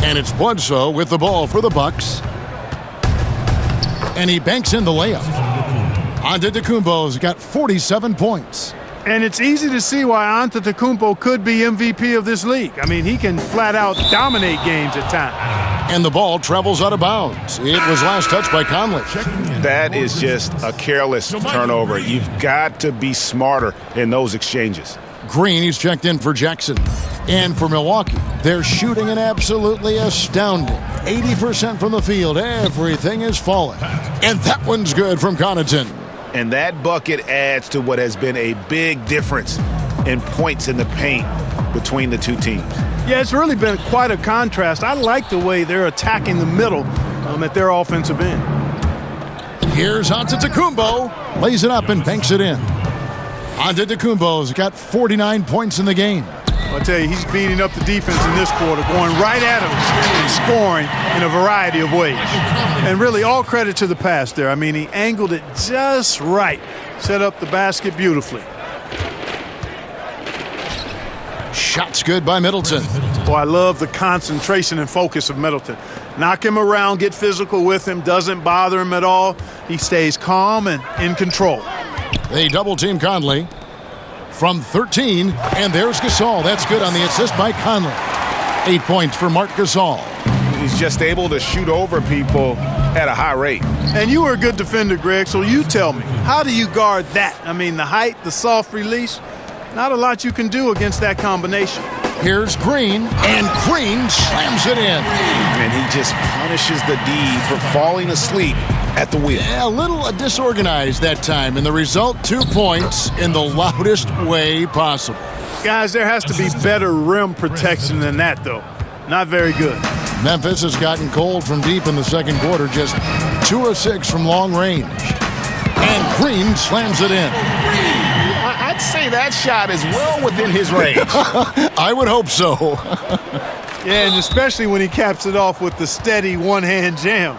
And it's Bledsoe with the ball for the Bucks. And he banks in the layup. Antetokounmpo's got 47 points. And it's easy to see why Antetokounmpo could be MVP of this league. I mean, he can flat out dominate games at times. And the ball travels out of bounds. It was last touched by Conley. That is just a careless turnover. You've got to be smarter in those exchanges. Green, he's checked in for Jackson. And for Milwaukee, they're shooting an absolutely astounding 80% from the field. Everything is falling. And that one's good from Connaughton. And that bucket adds to what has been a big difference in points in the paint between the two teams. Yeah, it's really been quite a contrast. I like the way they're attacking the middle at their offensive end. Here's Antetokounmpo. Lays it up and banks it in. Antetokounmpo's got 49 points in the game. I'll tell you, he's beating up the defense in this quarter, going right at him and scoring in a variety of ways. And really, all credit to the pass there. I mean, he angled it just right, set up the basket beautifully. Shot's good by Middleton. Oh, I love the concentration and focus of Middleton. Knock him around, get physical with him, doesn't bother him at all. He stays calm and in control. They double-team Conley. From 13, and there's Gasol. That's good on the assist by Conley. 8 points for Marc Gasol. He's just able to shoot over people at a high rate. And you were a good defender, Greg, so you tell me, how do you guard that? I mean, the height, the soft release, not a lot you can do against that combination. Here's Green, and Green slams it in. And he just punishes the D for falling asleep at the wheel. Yeah, a little disorganized that time, and the result, 2 points in the loudest way possible. Guys, there has to be better rim protection than that, though. Not very good. Memphis has gotten cold from deep in the second quarter, just 2 of 6 from long range. And Green slams it in. I'd say that shot is well within his range. I would hope so. Yeah, and especially when he caps it off with the steady one-hand jam.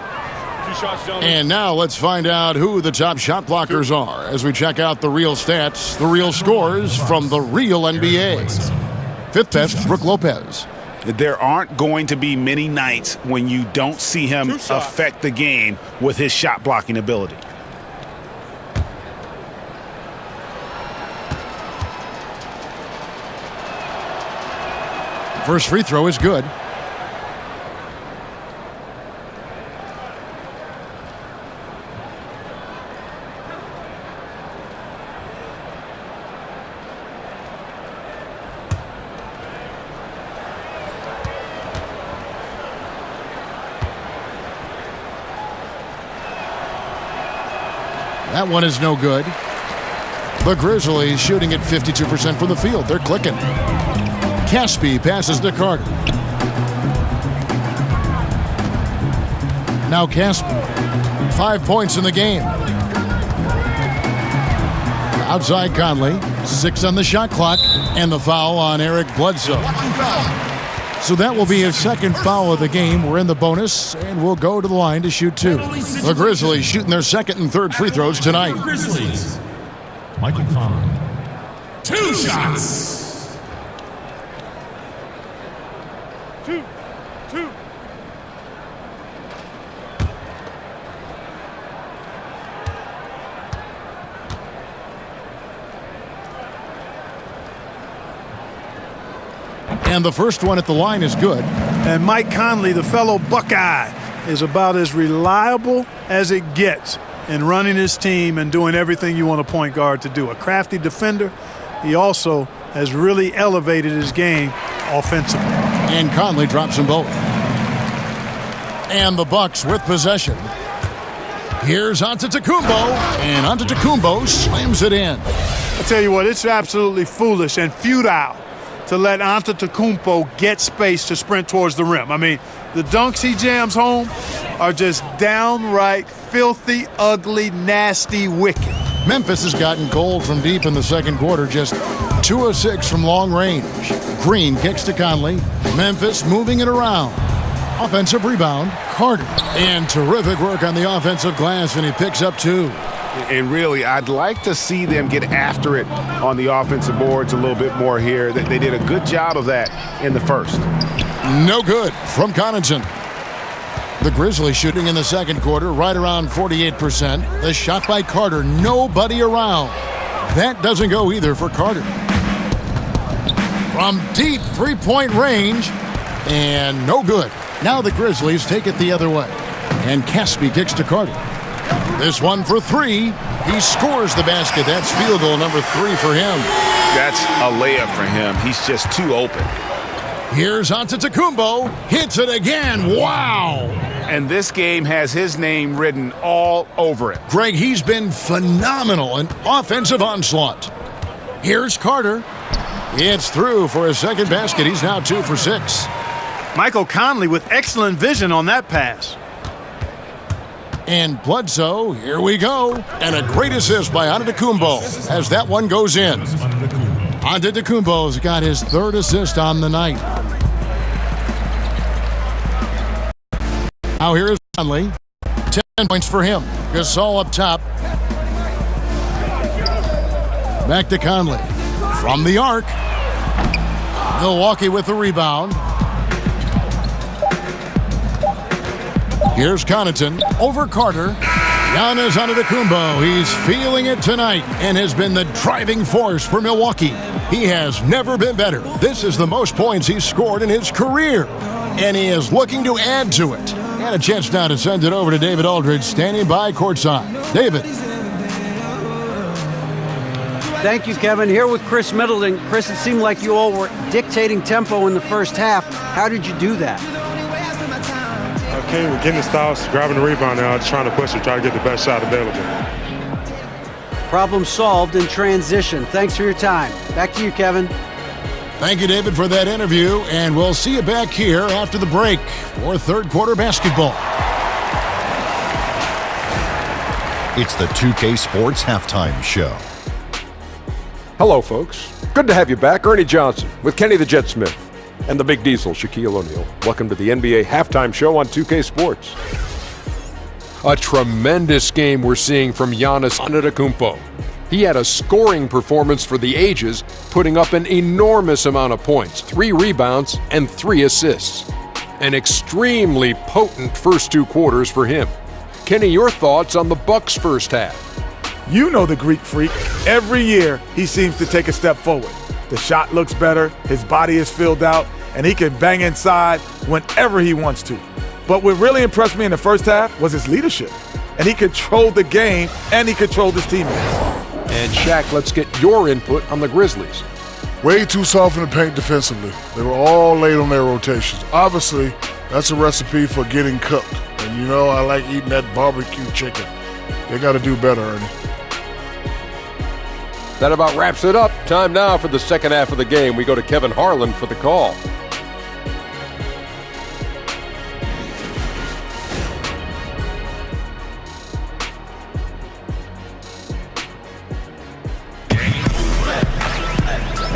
And now let's find out who the top shot blockers are as we check out the real stats, the real scores from the real NBA. Fifth best, Brook Lopez. There aren't going to be many nights when you don't see him affect the game with his shot blocking ability. First free throw is good. That one is no good. The Grizzlies shooting at 52% from the field. They're clicking. Caspi passes to Carter. Now Caspi. 5 points in the game. Outside Conley. 6 on the shot clock. And the foul on Eric Bledsoe. So that will be his second foul of the game. We're in the bonus, and we'll go to the line to shoot 2. The Grizzlies shooting their second and third free throws tonight. Grizzlies. Michael Conley. 2 shots. 2. And the first one at the line is good. And Mike Conley, the fellow Buckeye, is about as reliable as it gets in running his team and doing everything you want a point guard to do. A crafty defender, he also has really elevated his game offensively. And Conley drops them both. And the Bucks with possession. Here's Antetokounmpo, and Antetokounmpo slams it in. I tell you what, it's absolutely foolish and futile to let Antetokounmpo get space to sprint towards the rim. I mean, the dunks he jams home are just downright filthy, ugly, nasty, wicked. Memphis has gotten cold from deep in the second quarter, just 2 of 6 from long range. Green kicks to Conley. Memphis moving it around. Offensive rebound, Carter. And terrific work on the offensive glass, and he picks up 2. And really, I'd like to see them get after it on the offensive boards a little bit more here. They did a good job of that in the first. No good from Connaughton. The Grizzlies shooting in the second quarter right around 48%. The shot by Carter, nobody around. That doesn't go either for Carter. From deep three-point range, and no good. Now the Grizzlies take it the other way. And Caspi kicks to Carter. This one for 3. He scores the basket. That's field goal number 3 for him. That's a layup for him. He's just too open. Here's Antetokounmpo. Hits it again. Wow. And this game has his name written all over it. Greg, he's been phenomenal in offensive onslaught. Here's Carter. It's through for his second basket. He's now 2 for 6. Michael Conley with excellent vision on that pass. And Bledsoe, here we go. And a great assist by Antetokounmpo as that one goes in. Antetokounmpo's got his 3rd assist on the night. Now here's Conley. 10 points for him. Gasol up top. Back to Conley. From the arc. Milwaukee with the rebound. Here's Connaughton over Carter. Giannis Antetokounmpo, he's feeling it tonight and has been the driving force for Milwaukee. He has never been better. This is the most points he's scored in his career, and he is looking to add to it. And a chance now to send it over to David Aldridge, standing by courtside. David. Thank you, Kevin. Here with Chris Middleton. Chris, it seemed like you all were dictating tempo in the first half. How did you do that? Okay, we're getting the stops, grabbing the rebound now, just trying to push it, try to get the best shot available. Problem solved in transition. Thanks for your time. Back to you, Kevin. Thank you, David, for that interview, and we'll see you back here after the break for third quarter basketball. It's the 2K Sports Halftime Show. Hello, folks. Good to have you back. Ernie Johnson with Kenny the Jet Smith and the Big Diesel, Shaquille O'Neal. Welcome to the NBA Halftime Show on 2K Sports. A tremendous game we're seeing from Giannis Antetokounmpo. He had a scoring performance for the ages, putting up an enormous amount of points, 3 rebounds and 3 assists. An extremely potent first 2 quarters for him. Kenny, your thoughts on the Bucks' first half? You know the Greek Freak. Every year, he seems to take a step forward. The shot looks better, his body is filled out, and he can bang inside whenever he wants to. But what really impressed me in the first half was his leadership. And he controlled the game, and he controlled his teammates. And Shaq, let's get your input on the Grizzlies. Way too soft in the paint defensively. They were all late on their rotations. Obviously, that's a recipe for getting cooked. And you know I like eating that barbecue chicken. They got to do better, Ernie. That about wraps it up. Time now for the second half of the game. We go to Kevin Harlan for the call.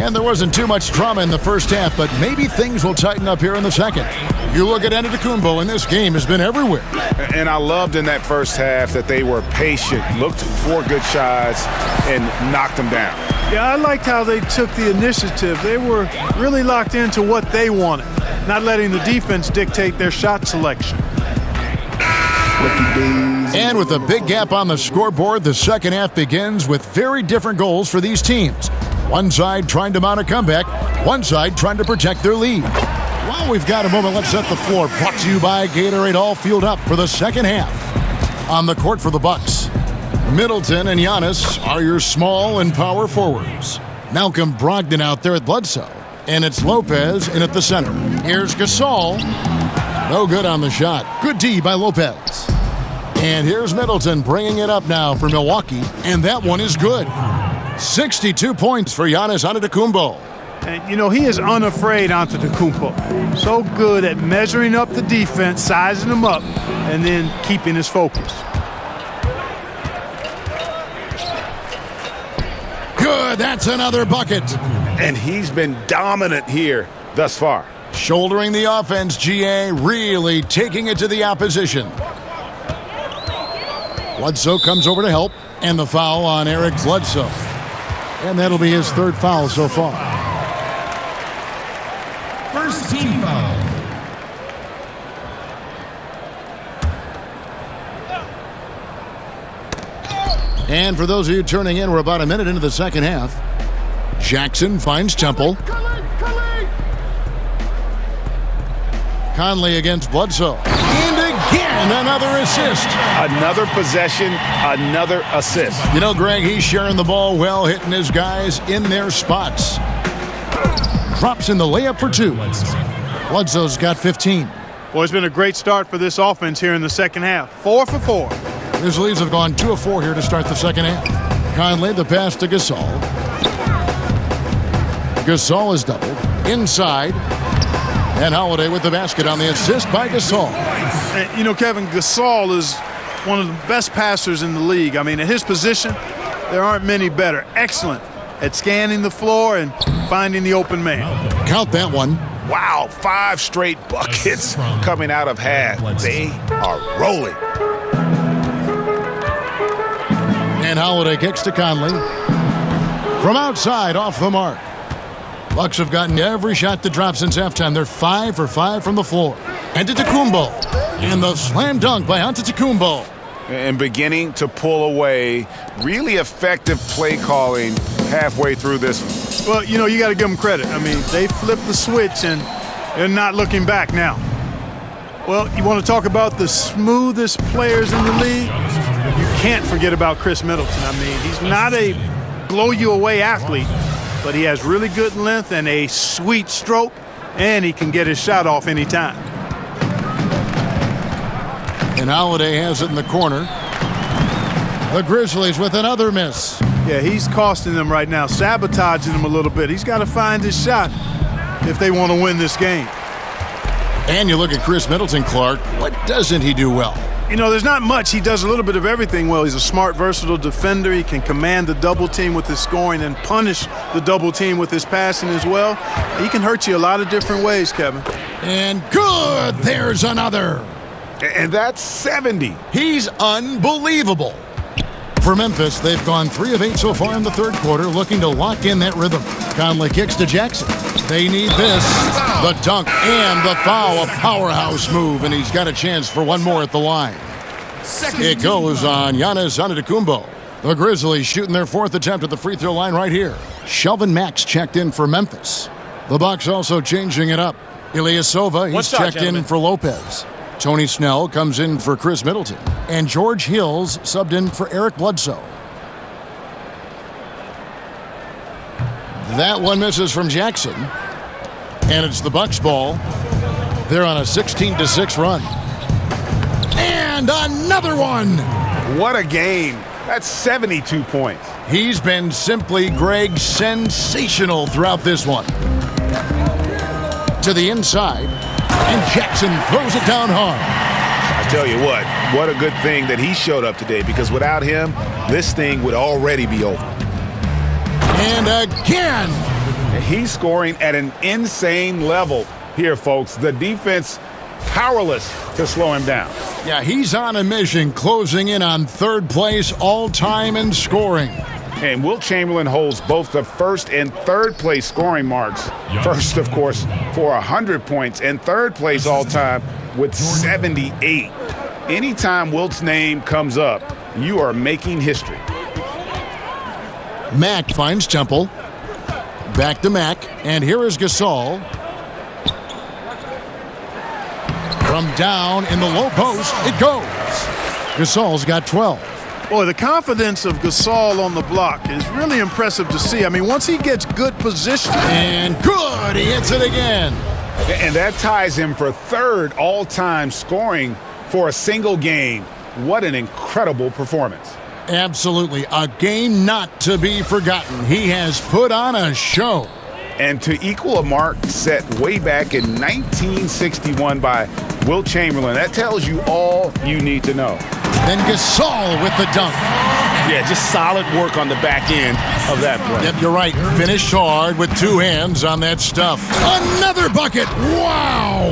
And there wasn't too much drama in the first half, but maybe things will tighten up here in the second. You look at Antetokounmpo, and this game has been everywhere. And I loved in that first half that they were patient, looked for good shots, and knocked them down. Yeah, I liked how they took the initiative. They were really locked into what they wanted, not letting the defense dictate their shot selection. And with a big gap on the scoreboard, the second half begins with very different goals for these teams. One side trying to mount a comeback, One side trying to protect their lead. While we've got a moment, let's set the floor. Brought to you by Gatorade, all fueled up for the second half. On the court for the Bucks, Middleton and Giannis are your small and power forwards. Malcolm Brogdon out there at Bledsoe. And it's Lopez in at the center. Here's Gasol. No good on the shot. Good D by Lopez. And here's Middleton bringing it up now for Milwaukee. And that one is good. 62 points for Giannis Antetokounmpo. And, you know, he is unafraid, Antetokounmpo. So good at measuring up the defense, sizing them up, and then keeping his focus. Good, that's another bucket. And he's been dominant here thus far. Shouldering the offense, GA really taking it to the opposition. Bledsoe comes over to help, and the foul on Eric Bledsoe. And that'll be his third foul so far. First team foul. And for those of you turning in, we're about a minute into the second half. Jackson finds Temple. Conley against Bledsoe. And again, another assist. Another possession, another assist. You know, Greg, he's sharing the ball well, hitting his guys in their spots. Drops in the layup for two. Bledsoe's got 15. Well, it's been a great start for this offense here in the second half. 4 for 4. Grizzlies have gone 2 of 4 here to start the second half. Conley, the pass to Gasol. Gasol is doubled. Inside. And Holiday with the basket on the assist by Gasol. And, you know, Kevin, Gasol is one of the best passers in the league. I mean, at his position, there aren't many better. Excellent at scanning the floor and finding the open man. Count that one. Wow, 5 straight buckets coming out of half. They are rolling. And Holiday kicks to Conley. From outside, off the mark. Bucks have gotten every shot to drop since halftime. They're 5 for 5 from the floor. Antetokounmpo. And the slam dunk by Antetokounmpo. And beginning to pull away. Really effective play calling halfway through this. Well, you know, you got to give them credit. I mean, they flipped the switch and they're not looking back now. Well, you want to talk about the smoothest players in the league? You can't forget about Chris Middleton. I mean, he's not a blow-you-away athlete, but he has really good length and a sweet stroke, and he can get his shot off anytime. And Holiday has it in the corner. The Grizzlies with another miss. Yeah, he's costing them right now, sabotaging them a little bit. He's got to find his shot if they want to win this game. And you look at Chris Middleton, Clark. What doesn't he do well? You know, there's not much. He does a little bit of everything well. He's a smart, versatile defender. He can command the double team with his scoring and punish the double team with his passing as well. He can hurt you a lot of different ways, Kevin. And good! There's another. And that's 70. He's unbelievable. For Memphis, they've gone 3 of 8 so far in the third quarter, looking to lock in that rhythm. Conley kicks to Jackson. They need this. The dunk and the foul, a powerhouse move, and he's got a chance for one more at the line. It goes on Giannis Antetokounmpo. The Grizzlies shooting their 4th attempt at the free throw line right here. Shelvin Max checked in for Memphis. The Bucks also changing it up. Ilyasova, he's checked in for Lopez. Tony Snell comes in for Chris Middleton. And George Hills subbed in for Eric Bledsoe. That one misses from Jackson. And it's the Bucks ball. They're on a 16-6 run. And another one! What a game. That's 72 points. He's been simply, Greg, sensational throughout this one. To the inside. And Jackson throws it down hard. I tell you what a good thing that he showed up today, because without him, this thing would already be over. And again! He's scoring at an insane level here, folks. The defense powerless to slow him down. Yeah, he's on a mission, closing in on 3rd place all-time in scoring. And Wilt Chamberlain holds both the 1st and 3rd place scoring marks. First, of course, for 100 points, and 3rd place all-time with 78. Anytime Wilt's name comes up, you are making history. Mack finds Temple. Back to Mack, and here is Gasol. From down in the low post, it goes. Gasol's got 12. Boy, the confidence of Gasol on the block is really impressive to see. I mean, once he gets good position. And good, he hits it again. And that ties him for third all-time scoring for a single game. What an incredible performance. Absolutely, a game not to be forgotten. He has put on a show. And to equal a mark set way back in 1961 by Wilt Chamberlain, that tells you all you need to know. Then Gasol with the dunk. Yeah, just solid work on the back end of that play. Yep, you're right. Finished hard with two hands on that stuff. Another bucket. Wow.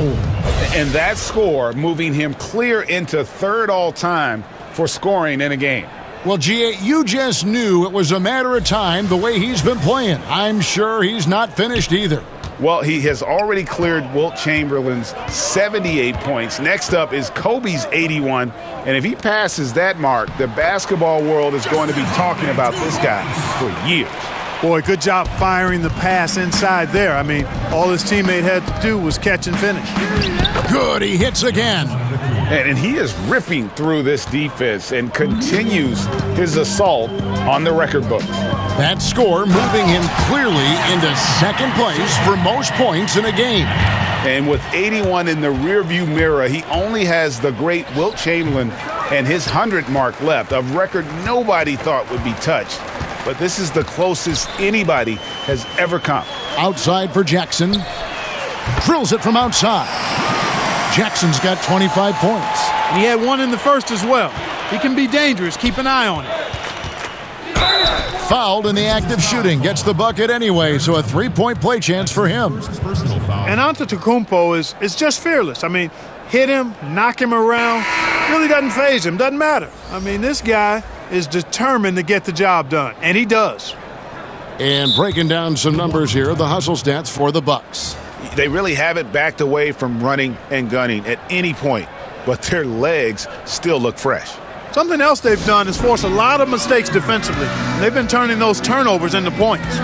And that score moving him clear into third all-time for scoring in a game. Well, G.A., you just knew it was a matter of time the way he's been playing. I'm sure he's not finished either. Well, he has already cleared Wilt Chamberlain's 78 points. Next up is Kobe's 81. And if he passes that mark, the basketball world is going to be talking about this guy for years. Boy, good job firing the pass inside there. I mean, all his teammate had to do was catch and finish. Good, he hits again. And he is ripping through this defense and continues his assault on the record books. That score moving him clearly into second place for most points in a game. And with 81 in the rearview mirror, he only has the great Wilt Chamberlain and his 100 mark left, a record nobody thought would be touched. But this is the closest anybody has ever come. Outside for Jackson. Drills it from outside. Jackson's got 25 points. And he had one in the first as well. He can be dangerous. Keep an eye on it. Fouled in the act of shooting. Gets the bucket anyway, so a three-point play chance for him. And Antetokounmpo is just fearless. I mean, hit him, knock him around. Really doesn't faze him. Doesn't matter. I mean, this guy is determined to get the job done, and he does. And breaking down some numbers here, the hustle stats for the Bucks. They really haven't backed away from running and gunning at any point, but their legs still look fresh. Something else they've done is force a lot of mistakes defensively. They've been turning those turnovers into points.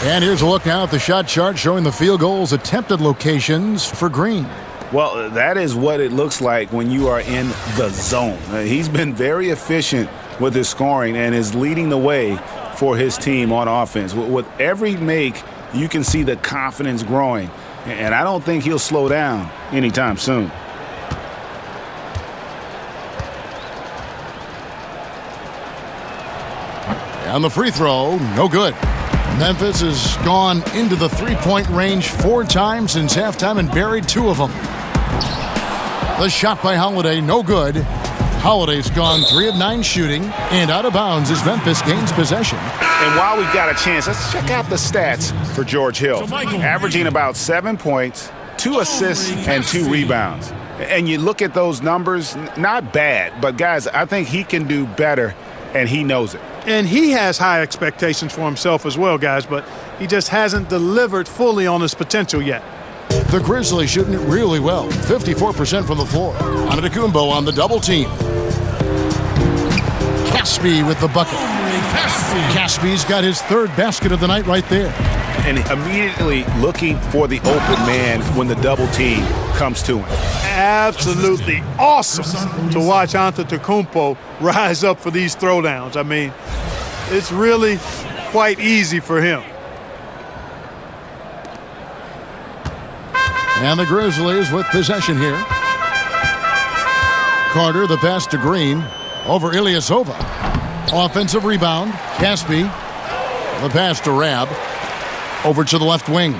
And here's a look now at the shot chart showing the field goals attempted locations for Green. Well, that is what it looks like when you are in the zone. He's been very efficient with his scoring and is leading the way for his team on offense. With every make, you can see the confidence growing. And I don't think he'll slow down anytime soon. And the free throw, no good. Memphis has gone into the three-point range 4 times since halftime and buried 2 of them. The shot by Holiday, no good. Holiday's gone 3 of 9 shooting, and out of bounds as Memphis gains possession. And while we've got a chance, let's check out the stats for George Hill. Averaging about 7 points, 2 assists, and 2 rebounds. And you look at those numbers, not bad, but guys, I think he can do better, and he knows it. And he has high expectations for himself as well, guys, but he just hasn't delivered fully on his potential yet. The Grizzlies shooting it really well, 54% from the floor. Antetokounmpo on the double team. Caspi with the bucket. Caspi's got his 3rd basket of the night right there. And immediately looking for the open man when the double team comes to him. Absolutely awesome to watch Antetokounmpo rise up for these throwdowns. I mean, it's really quite easy for him. And the Grizzlies with possession here. Carter, the pass to Green. Over Ilyasova. Offensive rebound. Caspi. The pass to Rab. Over to the left wing.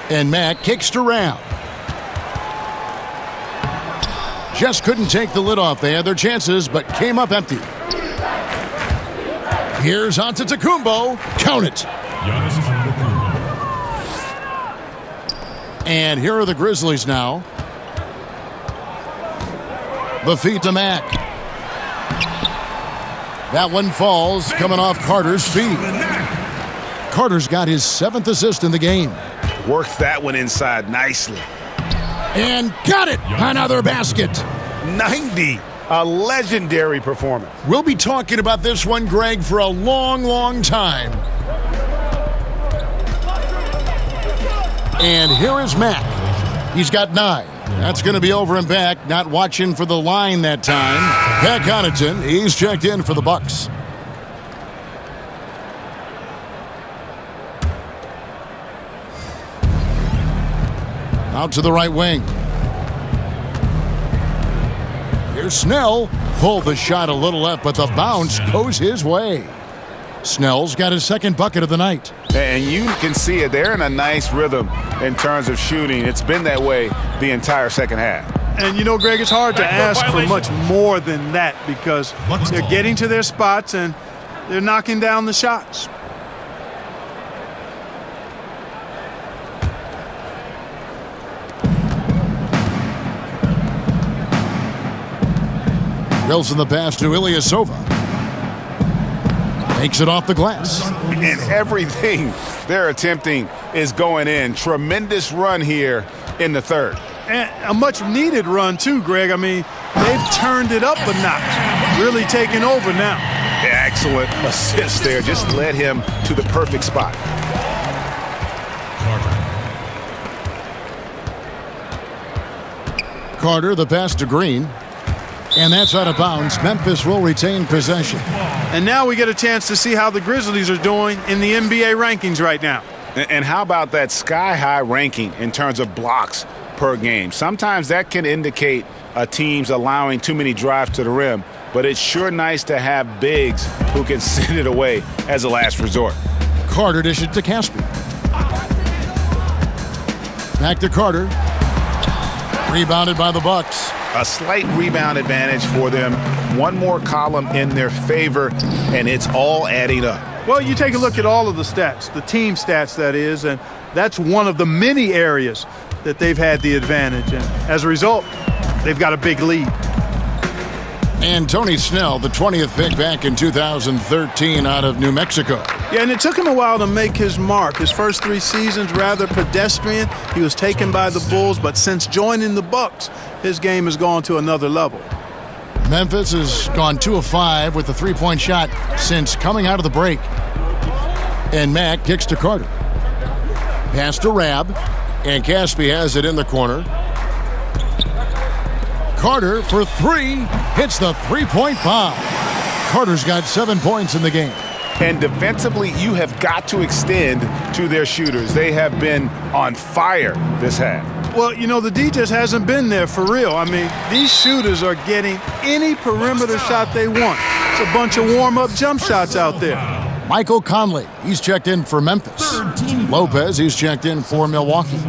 And Mack kicks to Rab. Just couldn't take the lid off. They had their chances, but came up empty. Here's Antetokounmpo. Count it. And here are the Grizzlies now. The feed to Mack. That one falls, coming off Carter's feet. Carter's got his 7th assist in the game. Worked that one inside nicely. And got it! Another basket. 90. A legendary performance. We'll be talking about this one, Greg, for a long, long time. And here is Mack. He's got 9. That's going to be over and back. Not watching for the line that time. Pat Connaughton, he's checked in for the Bucks. Out to the right wing. Here's Snell. Pulled the shot a little left, but the bounce goes his way. Snell's got his 2nd bucket of the night. And you can see it. They're in a nice rhythm in terms of shooting. It's been that way the entire second half. And you know, Greg, it's hard to ask for much more than that because they're getting to their spots and they're knocking down the shots. Wilson the pass to Ilyasova. Takes it off the glass. And everything they're attempting is going in. Tremendous run here in the third. And a much-needed run, too, Greg. I mean, they've turned it up a notch. Really taking over now. Excellent assist there. Just led him to the perfect spot. Carter, the pass to Green. And that's out of bounds. Memphis will retain possession. And now we get a chance to see how the Grizzlies are doing in the NBA rankings right now. And how about that sky-high ranking in terms of blocks per game? Sometimes that can indicate a team's allowing too many drives to the rim, but it's sure nice to have bigs who can send it away as a last resort. Carter dishes to Caspi. Back to Carter. Rebounded by the Bucks. A slight rebound advantage for them. One more column in their favor, and it's all adding up. Well, you take a look at all of the stats, the team stats, that is, and that's one of the many areas that they've had the advantage. And as a result, they've got a big lead. And Tony Snell, the 20th pick back in 2013 out of New Mexico. Yeah, and it took him a while to make his mark. His first 3 seasons, rather pedestrian. He was taken by the Bulls, but since joining the Bucks, his game has gone to another level. Memphis has gone 2 of 5 with the 3-point shot since coming out of the break. And Mack kicks to Carter. Pass to Rab, and Caspi has it in the corner. Carter for 3, hits the 3-point bomb. Carter's got 7 points in the game. And defensively, you have got to extend to their shooters. They have been on fire this half. Well, you know, the D just hasn't been there for real. I mean, these shooters are getting any perimeter shot they want. It's a bunch of warm-up jump shots out there. Michael Conley, he's checked in for Memphis. Lopez, he's checked in for Milwaukee.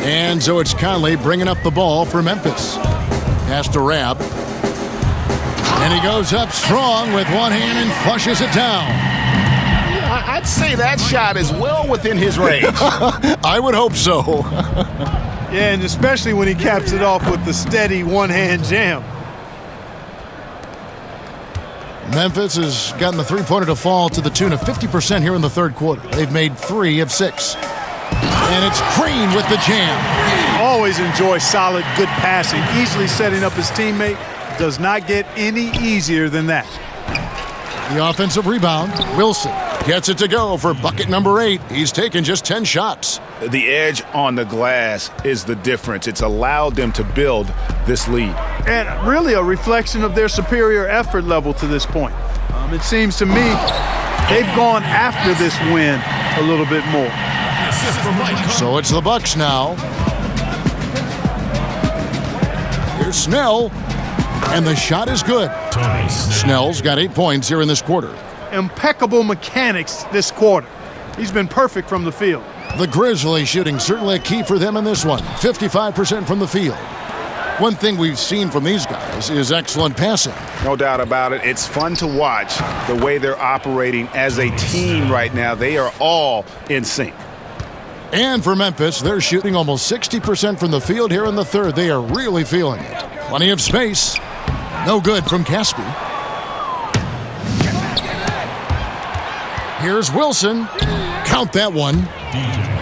And so it's Conley bringing up the ball for Memphis. Pass to Rab. And he goes up strong with one hand and flushes it down. I'd say that shot is well within his range. I would hope so. Yeah, and especially when he caps it off with the steady one-hand jam. Memphis has gotten the three-pointer to fall to the tune of 50% here in the third quarter. They've made 3 of 6. And it's Green with the jam. Always enjoy solid, good passing. Easily setting up his teammate. Does not get any easier than that. The offensive rebound. Wilson gets it to go for bucket number 8. He's taken just 10 shots. The edge on the glass is the difference. It's allowed them to build this lead. And really a reflection of their superior effort level to this point. It seems to me they've gone after this win a little bit more. So it's the Bucks now. Here's Snell, and the shot is good. Snell's got 8 points here in this quarter. Impeccable mechanics this quarter. He's been perfect from the field. The Grizzlies shooting certainly a key for them in this one. 55% from the field. One thing we've seen from these guys is excellent passing. No doubt about it. It's fun to watch the way they're operating as a team right now. They are all in sync. And for Memphis, they're shooting almost 60% from the field here in the third. They are really feeling it. Plenty of space. No good from Caspi. Here's Wilson. Count that one.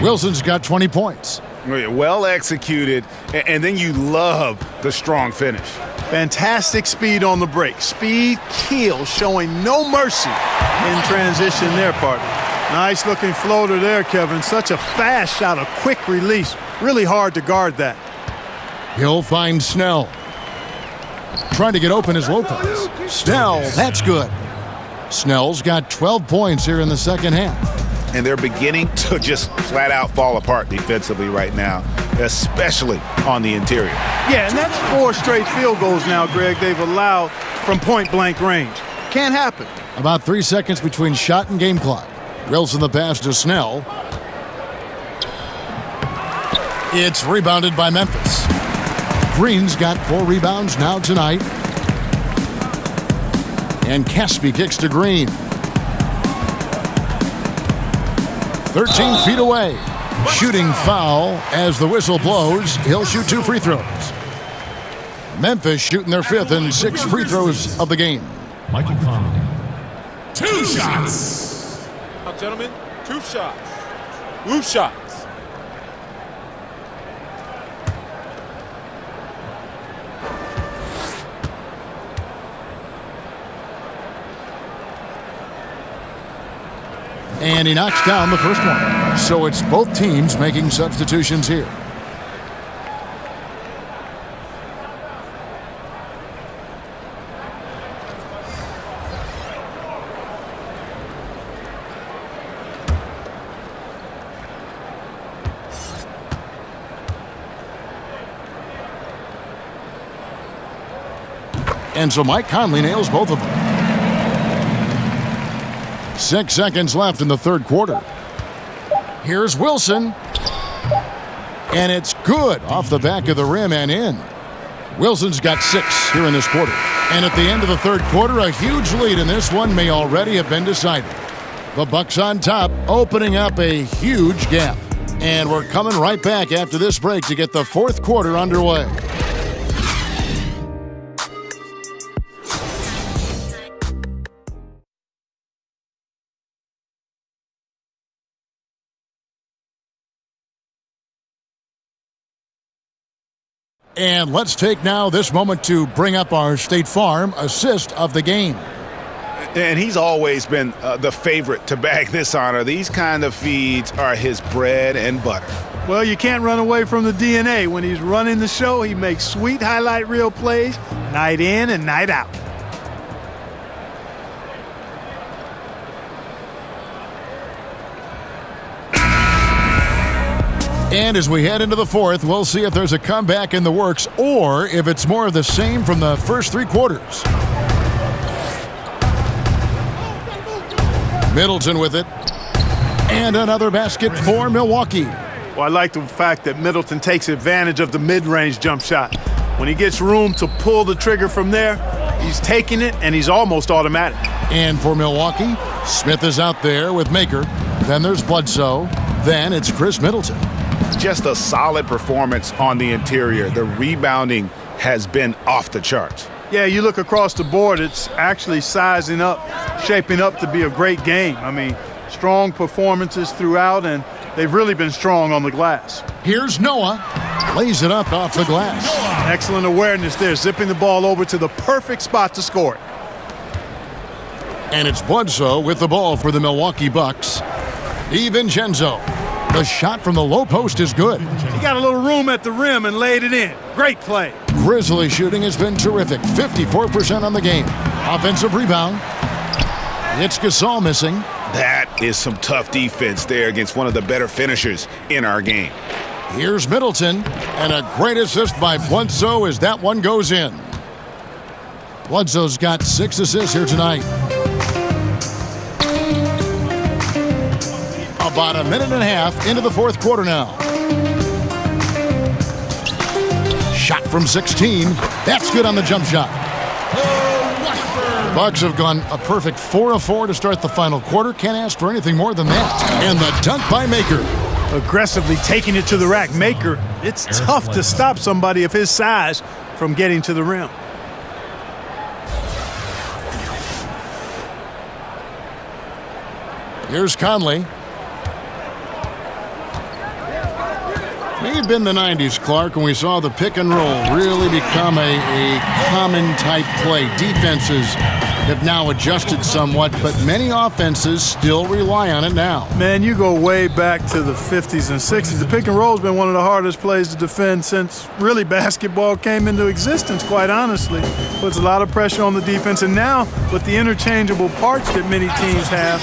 Wilson's got 20 points. Well executed, and then you love the strong finish. Fantastic speed on the break. Speed kills, showing no mercy in transition there, partner. Nice looking floater there, Kevin. Such a fast shot, a quick release. Really hard to guard that. He'll find Snell. Trying to get open is Lopez. Snell, that's good. Snell's got 12 points here in the second half. And they're beginning to just flat out fall apart defensively right now, especially on the interior. Yeah, and that's 4 straight field goals now, Greg, they've allowed from point-blank range. Can't happen. About 3 seconds between shot and game clock. Wilson the pass to Snell. It's rebounded by Memphis. Green's got 4 rebounds now tonight. And Caspi kicks to Green. 13 feet away. Shooting foul as the whistle blows. He'll shoot 2 free throws. Memphis shooting their 5th and 6th free throws of the game. Michael Conley. 2 shots. Now, gentlemen, 2 shots. 2 shots. And he knocks down the first one. So it's both teams making substitutions here. And so Mike Conley nails both of them. 6 seconds left in the third quarter. Here's Wilson. And it's good off the back of the rim and in. Wilson's got 6 here in this quarter. And at the end of the third quarter, a huge lead in this one may already have been decided. The Bucks on top, opening up a huge gap. And we're coming right back after this break to get the fourth quarter underway. And let's take now this moment to bring up our State Farm assist of the game. And he's always been the favorite to bag this honor. These kind of feeds are his bread and butter. Well, you can't run away from the DNA. When he's running the show, he makes sweet highlight reel plays night in and night out. And as we head into the fourth, we'll see if there's a comeback in the works or if it's more of the same from the first 3 quarters. Middleton with it. And another basket for Milwaukee. Well, I like the fact that Middleton takes advantage of the mid-range jump shot. When he gets room to pull the trigger from there, he's taking it, and he's almost automatic. And for Milwaukee, Smith is out there with Maker. Then there's Bledsoe. Then it's Chris Middleton. Just a solid performance on the interior. The rebounding has been off the charts. Yeah, you look across the board, it's actually sizing up, shaping up to be a great game. I mean, strong performances throughout, and they've really been strong on the glass. Here's Noah. Lays it up off the glass. Excellent awareness there, zipping the ball over to the perfect spot to score it. And it's Bledsoe with the ball for the Milwaukee Bucks. DiVincenzo. The shot from the low post is good. He got a little room at the rim and laid it in. Great play. Grizzly shooting has been terrific. 54% on the game. Offensive rebound. It's Gasol missing. That is some tough defense there against one of the better finishers in our game. Here's Middleton, and a great assist by Bledsoe as that one goes in. Bledsoe's got 6 assists here tonight. About a minute and a half into the fourth quarter now. Shot from 16. That's good on the jump shot. The Bucks have gone a perfect 4 of 4 to start the final quarter. Can't ask for anything more than that. And the dunk by Maker. Aggressively taking it to the rack. Maker, it's tough to stop somebody of his size from getting to the rim. Here's Conley. May have been the 90s, Clark, when we saw the pick and roll really become a common type play. Defenses have now adjusted somewhat, but many offenses still rely on it now. Man, you go way back to the 50s and 60s. The pick and roll has been one of the hardest plays to defend since really basketball came into existence, quite honestly. Puts a lot of pressure on the defense. And now, with the interchangeable parts that many teams have,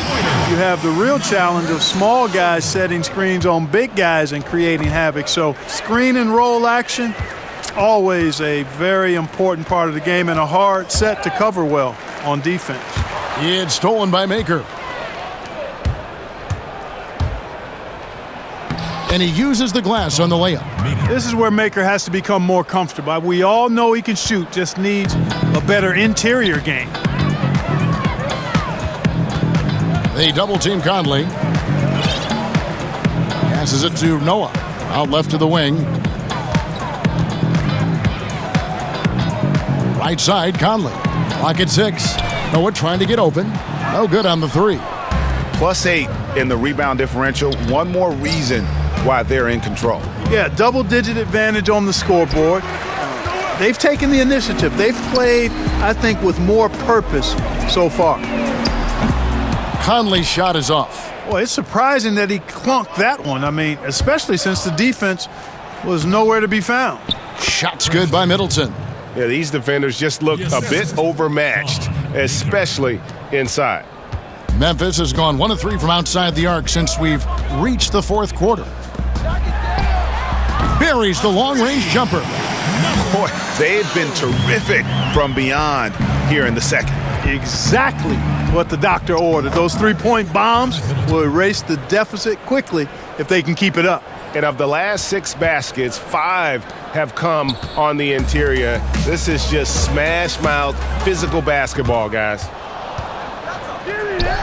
you have the real challenge of small guys setting screens on big guys and creating havoc. So screen and roll action, always a very important part of the game and a hard set to cover well on defense. It's stolen by Maker. And he uses the glass on the layup. This is where Maker has to become more comfortable. We all know he can shoot, just needs a better interior game. They double-team Conley. Passes it to Noah. Out left to the wing. Right side, Conley. Clock at 6. Noah trying to get open. No good on the 3. +8 in the rebound differential. One more reason why they're in control. Yeah, double-digit advantage on the scoreboard. They've taken the initiative. They've played, I think, with more purpose so far. Conley's shot is off. Well, it's surprising that he clunked that one. I mean, especially since the defense was nowhere to be found. Shot's good by Middleton. Yeah, these defenders just look a bit overmatched, especially inside. Memphis has gone 1 of 3 from outside the arc since we've reached the fourth quarter. Buries the long-range jumper. Boy, they've been terrific from beyond here in the second. Exactly what the doctor ordered. Those 3-point bombs will erase the deficit quickly if they can keep it up. And of the last 6 baskets, 5 have come on the interior. This is just smash-mouth physical basketball, guys.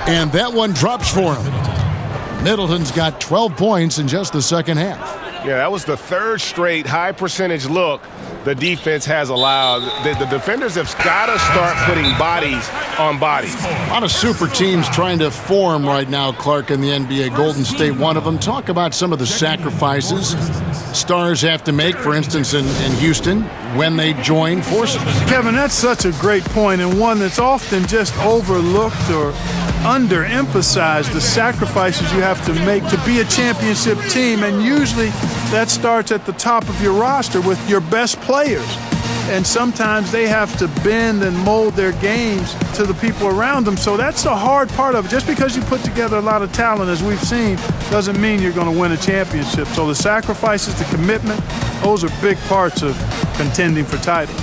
And that one drops for him. Middleton's got 12 points in just the second half. Yeah, that was the 3rd straight high-percentage look the defense has allowed. The defenders have got to start putting bodies on bodies. A lot of super teams trying to form right now, Clark, in the NBA. Golden State, one of them. Talk about some of the sacrifices stars have to make, for instance, in Houston, when they join forces. Kevin, that's such a great point, and one that's often just overlooked or underemphasized, the sacrifices you have to make to be a championship team. And usually that starts at the top of your roster with your best players. And sometimes they have to bend and mold their games to the people around them. So that's the hard part of it. Just because you put together a lot of talent, as we've seen, doesn't mean you're going to win a championship. So the sacrifices, the commitment, those are big parts of contending for titles.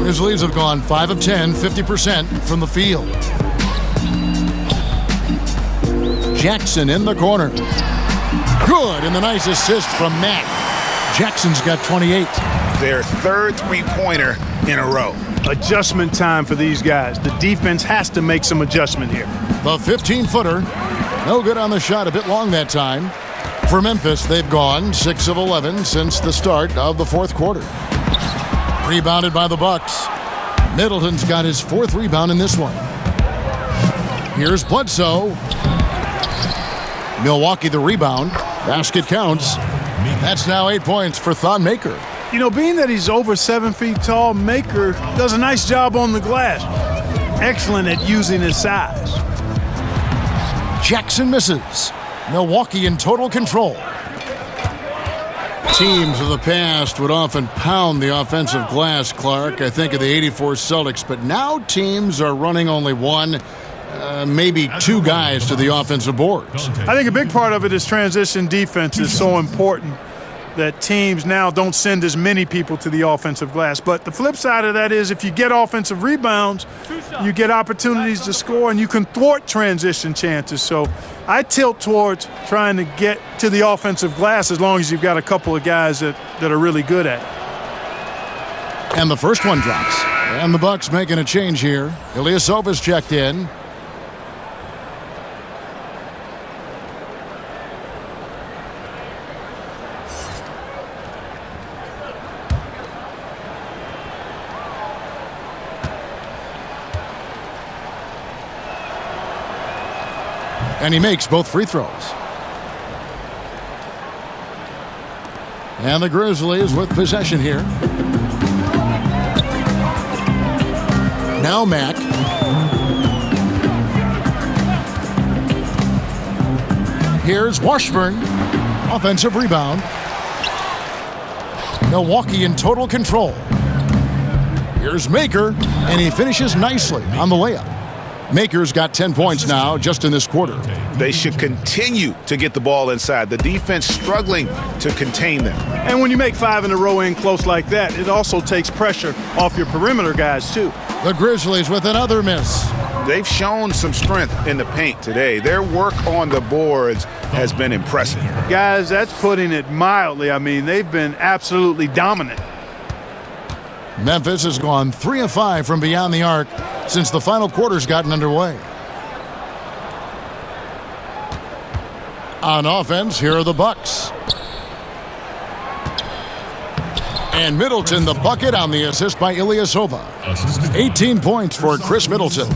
Grizzlies have gone 5 of 10, 50% from the field. Jackson in the corner. Good, and the nice assist from Mack. Jackson's got 28. Their 3rd 3-pointer in a row. Adjustment time for these guys. The defense has to make some adjustment here. The 15-footer. No good on the shot, a bit long that time. For Memphis, they've gone 6 of 11 since the start of the fourth quarter. Rebounded by the Bucks. Middleton's got his 4th rebound in this one. Here's Bledsoe. Milwaukee the rebound. Basket counts. That's now 8 points for Thon Maker. You know, being that he's over 7 feet tall, Maker does a nice job on the glass. Excellent at using his size. Jackson misses. Milwaukee in total control. Teams of the past would often pound the offensive glass, Clark. I think of the '84 Celtics, but now teams are running only one, maybe 2 guys to the offensive boards. I think a big part of it is transition defense is so important that teams now don't send as many people to the offensive glass. But the flip side of that is if you get offensive rebounds, you get opportunities to score and you can thwart transition chances. So I tilt towards trying to get to the offensive glass as long as you've got a couple of guys that are really good at it. And the first one drops. And the Bucks making a change here. Ilyasova's checked in. And he makes both free throws. And the Grizzlies with possession here. Now Mack. Here's Washburn. Offensive rebound. Milwaukee in total control. Here's Maker, and he finishes nicely on the layup. Maker's got 10 points now just in this quarter. They should continue to get the ball inside. The defense struggling to contain them. And when you make 5 in a row in close like that, it also takes pressure off your perimeter guys, too. The Grizzlies with another miss. They've shown some strength in the paint today. Their work on the boards has been impressive. Guys, that's putting it mildly. I mean, they've been absolutely dominant. Memphis has gone 3 of 5 from beyond the arc since the final quarter's gotten underway. On offense, here are the Bucks. And Middleton the bucket on the assist by Ilyasova. 18 points for Chris Middleton.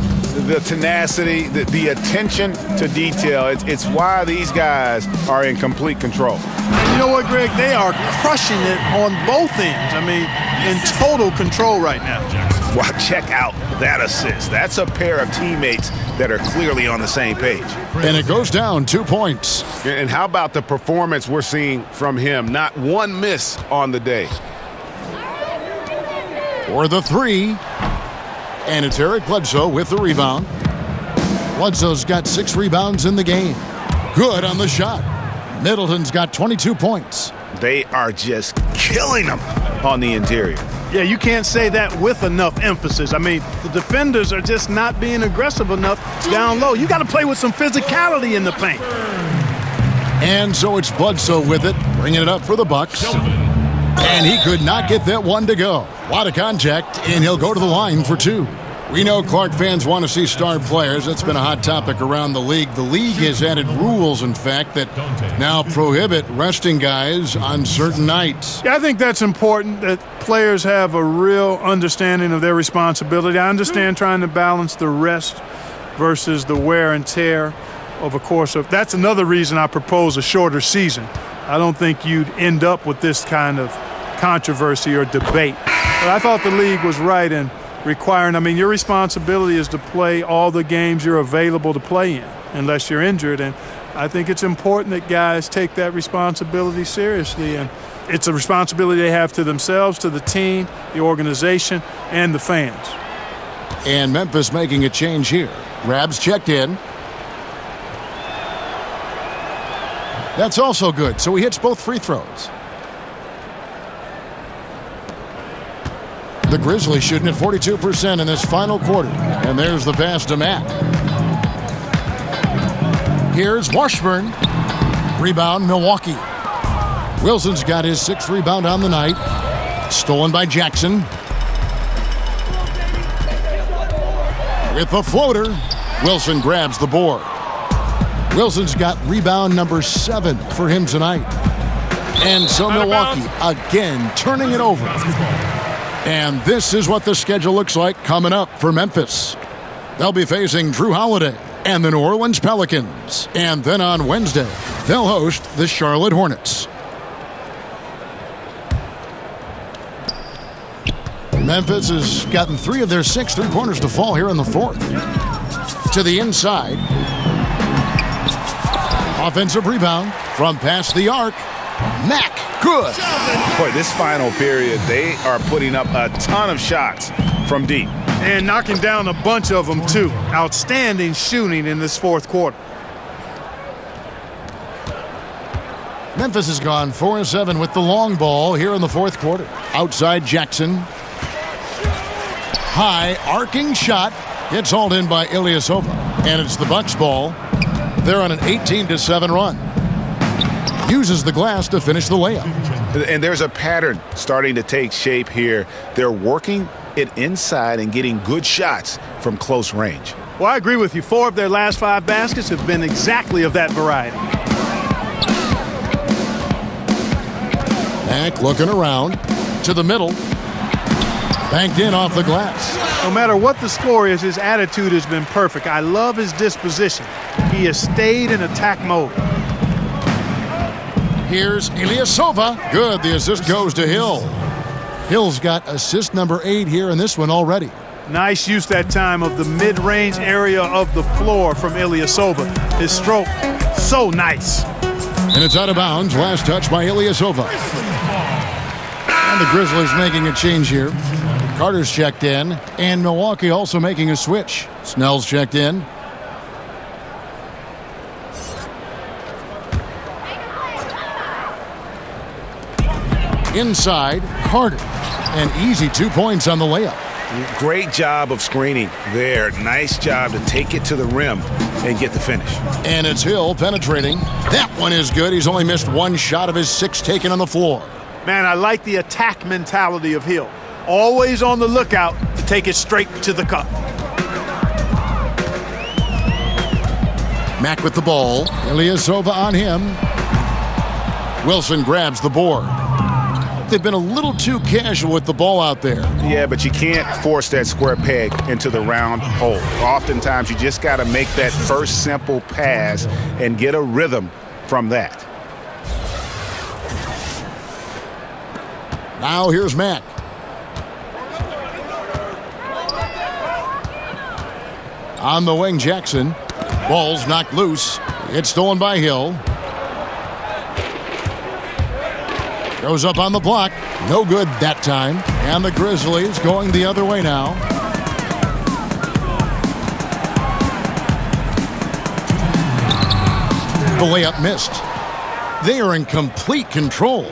The tenacity, the attention to detail, it's why these guys are in complete control. And you know what, Greg? They are crushing it on both ends. I mean, in total control right now. Wow, check out that assist. That's a pair of teammates that are clearly on the same page. And it goes down 2 points. And how about the performance we're seeing from him? Not one miss on the day. For the 3. And it's Eric Bledsoe with the rebound. Bledsoe's got 6 rebounds in the game. Good on the shot. Middleton's got 22 points. They are just killing them on the interior. Yeah, you can't say that with enough emphasis. I mean, the defenders are just not being aggressive enough down low. You got to play with some physicality in the paint. And so it's Bledsoe with it, bringing it up for the Bucks. And he could not get that one to go. A lot of contact, and he'll go to the line for 2. We know Clark fans want to see star players. That's been a hot topic around the league. The league has added rules, in fact, that now prohibit resting guys on certain nights. Yeah, I think that's important, that players have a real understanding of their responsibility. I understand trying to balance the rest versus the wear and tear of a course of. That's another reason I propose a shorter season. I don't think you'd end up with this kind of controversy or debate. But I thought the league was right in requiring, I mean, your responsibility is to play all the games you're available to play in, unless you're injured. And I think it's important that guys take that responsibility seriously. And it's a responsibility they have to themselves, to the team, the organization, and the fans. And Memphis making a change here. Rab's checked in. That's also good, so he hits both free throws. The Grizzlies shooting at 42% in this final quarter. And there's the pass to Matt. Here's Washburn. Rebound, Milwaukee. Wilson's got his 6th rebound on the night. Stolen by Jackson. With the floater, Wilson grabs the board. Wilson's got rebound number 7 for him tonight. And so Milwaukee again turning it over. And this is what the schedule looks like coming up for Memphis. They'll be facing Drew Holiday and the New Orleans Pelicans. And then on Wednesday, they'll host the Charlotte Hornets. Memphis has gotten 3 of their 6 3-pointers to fall here in the 4th. To the inside. Offensive rebound from past the arc. Mack, good. Boy, this final period, they are putting up a ton of shots from deep. And knocking down a bunch of them, too. Outstanding shooting in this 4th quarter. Memphis has gone 4-7 with the long ball here in the 4th quarter. Outside Jackson. High arcing shot. It's hauled in by Ilyasova. And it's the Bucks ball. They're on an 18-7 run. Uses the glass to finish the layup. And there's a pattern starting to take shape here. They're working it inside and getting good shots from close range. Well, I agree with you. 4 of their last 5 baskets have been exactly of that variety. Mack looking around to the middle. Banked in off the glass. No matter what the score is, his attitude has been perfect. I love his disposition. He has stayed in attack mode. Here's Ilyasova. Good. The assist goes to Hill. Hill's got assist number 8 here in this one already. Nice use that time of the mid-range area of the floor from Ilyasova. His stroke, so nice. And it's out of bounds. Last touch by Ilyasova. And the Grizzlies making a change here. Carter's checked in, and Milwaukee also making a switch. Snell's checked in. Inside, Carter. An easy 2 points on the layup. Great job of screening there. Nice job to take it to the rim and get the finish. And it's Hill penetrating. That one is good. He's only missed 1 shot of his 6 taken on the floor. Man, I like the attack mentality of Hill. Always on the lookout to take it straight to the cup. Mack with the ball. Ilyasova on him. Wilson grabs the board. They've been a little too casual with the ball out there. Yeah, but you can't force that square peg into the round hole. Oftentimes, you just got to make that first simple pass and get a rhythm from that. Now here's Mack. On the wing, Jackson. Ball's knocked loose. It's stolen by Hill. Goes up on the block. No good that time. And the Grizzlies going the other way now. The layup missed. They are in complete control.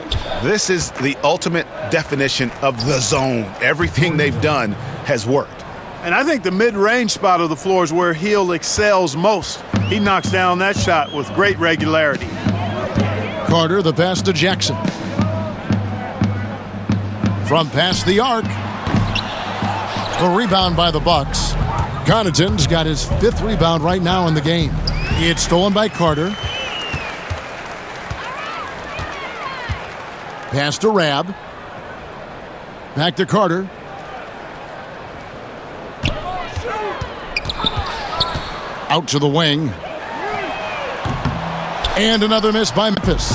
This is the ultimate definition of the zone. Everything they've done has worked. And I think the mid-range spot of the floor is where Hill excels most. He knocks down that shot with great regularity. Carter, the pass to Jackson. From past the arc. A rebound by the Bucks. Connaughton's got his 5th rebound right now in the game. It's stolen by Carter. Pass to Rab. Back to Carter. Out to the wing. And another miss by Memphis.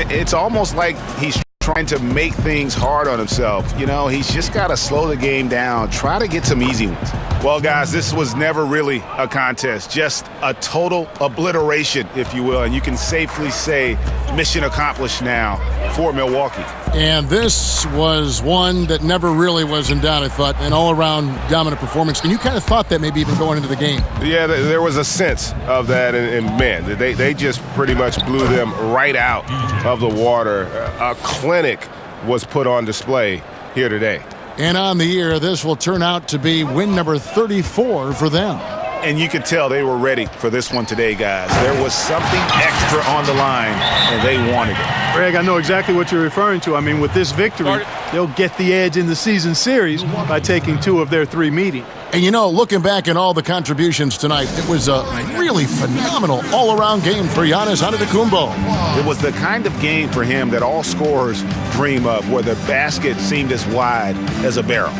It's almost like he's trying to make things hard on himself. You know, he's just got to slow the game down, try to get some easy ones. Well, guys, this was never really a contest, just a total obliteration, if you will, and you can safely say mission accomplished now for Milwaukee. And this was one that never really was in doubt, I thought, an all-around dominant performance. And you kind of thought that maybe even going into the game. Yeah, there was a sense of that, and man, they just pretty much blew them right out of the water. A clinic was put on display here today. And on the year, this will turn out to be win number 34 for them. And you could tell they were ready for this one today, guys. There was something extra on the line, and they wanted it. Greg, I know exactly what you're referring to. I mean, with this victory, they'll get the edge in the season series by taking 2 of their 3 meetings. And looking back at all the contributions tonight, it was a really phenomenal all-around game for Giannis Antetokounmpo. It was the kind of game for him that all scorers dream of, where the basket seemed as wide as a barrel.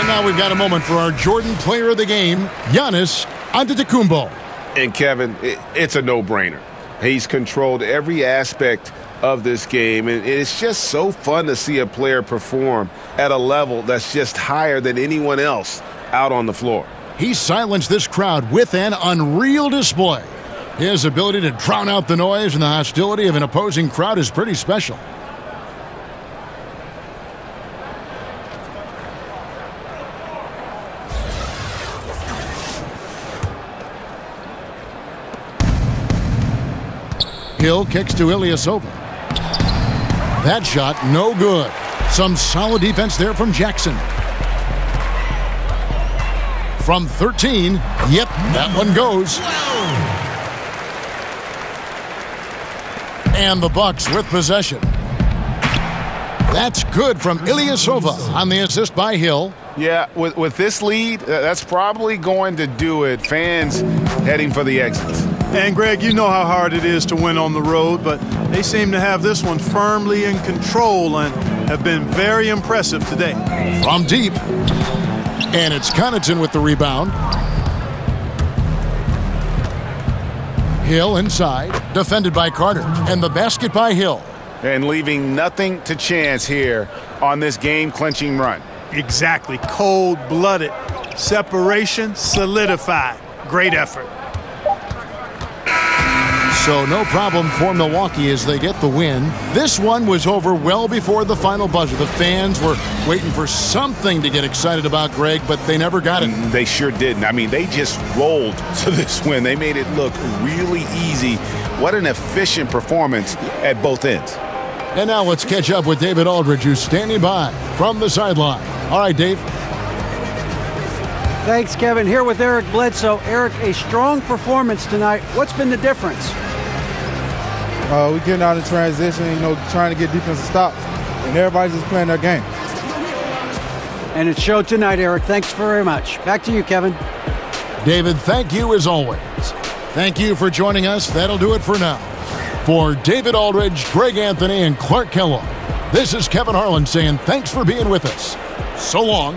Now we've got a moment for our Jordan player of the game, Giannis Antetokounmpo. And Kevin, it's a no-brainer. He's controlled every aspect of this game, and it's just so fun to see a player perform at a level that's just higher than anyone else out on the floor. He silenced this crowd with an unreal display. His ability to drown out the noise and the hostility of an opposing crowd is pretty special. Hill kicks to Ilyasova. That shot, no good. Some solid defense there from Jackson. From 13, yep, that one goes. And the Bucks with possession. That's good from Ilyasova on the assist by Hill. Yeah, with this lead, that's probably going to do it. Fans heading for the exits. And, Greg, you know how hard it is to win on the road, but they seem to have this one firmly in control and have been very impressive today. From deep. And it's Connaughton with the rebound. Hill inside, defended by Carter. And the basket by Hill. And leaving nothing to chance here on this game-clinching run. Exactly. Cold-blooded. Separation solidified. Great effort. So no problem for Milwaukee as they get the win. This one was over well before the final buzzer. The fans were waiting for something to get excited about, Greg, but they never got it. They sure didn't. I mean, they just rolled to this win. They made it look really easy. What an efficient performance at both ends. And now let's catch up with David Aldridge, who's standing by from the sideline. All right, Dave. Thanks, Kevin. Here with Eric Bledsoe. Eric, a strong performance tonight. What's been the difference? We getting out in transition, trying to get defensive stops, and everybody's just playing their game. And it showed tonight, Eric. Thanks very much. Back to you, Kevin. David, thank you as always. Thank you for joining us. That'll do it for now. For David Aldridge, Greg Anthony, and Clark Kellogg, this is Kevin Harlan saying thanks for being with us. So long.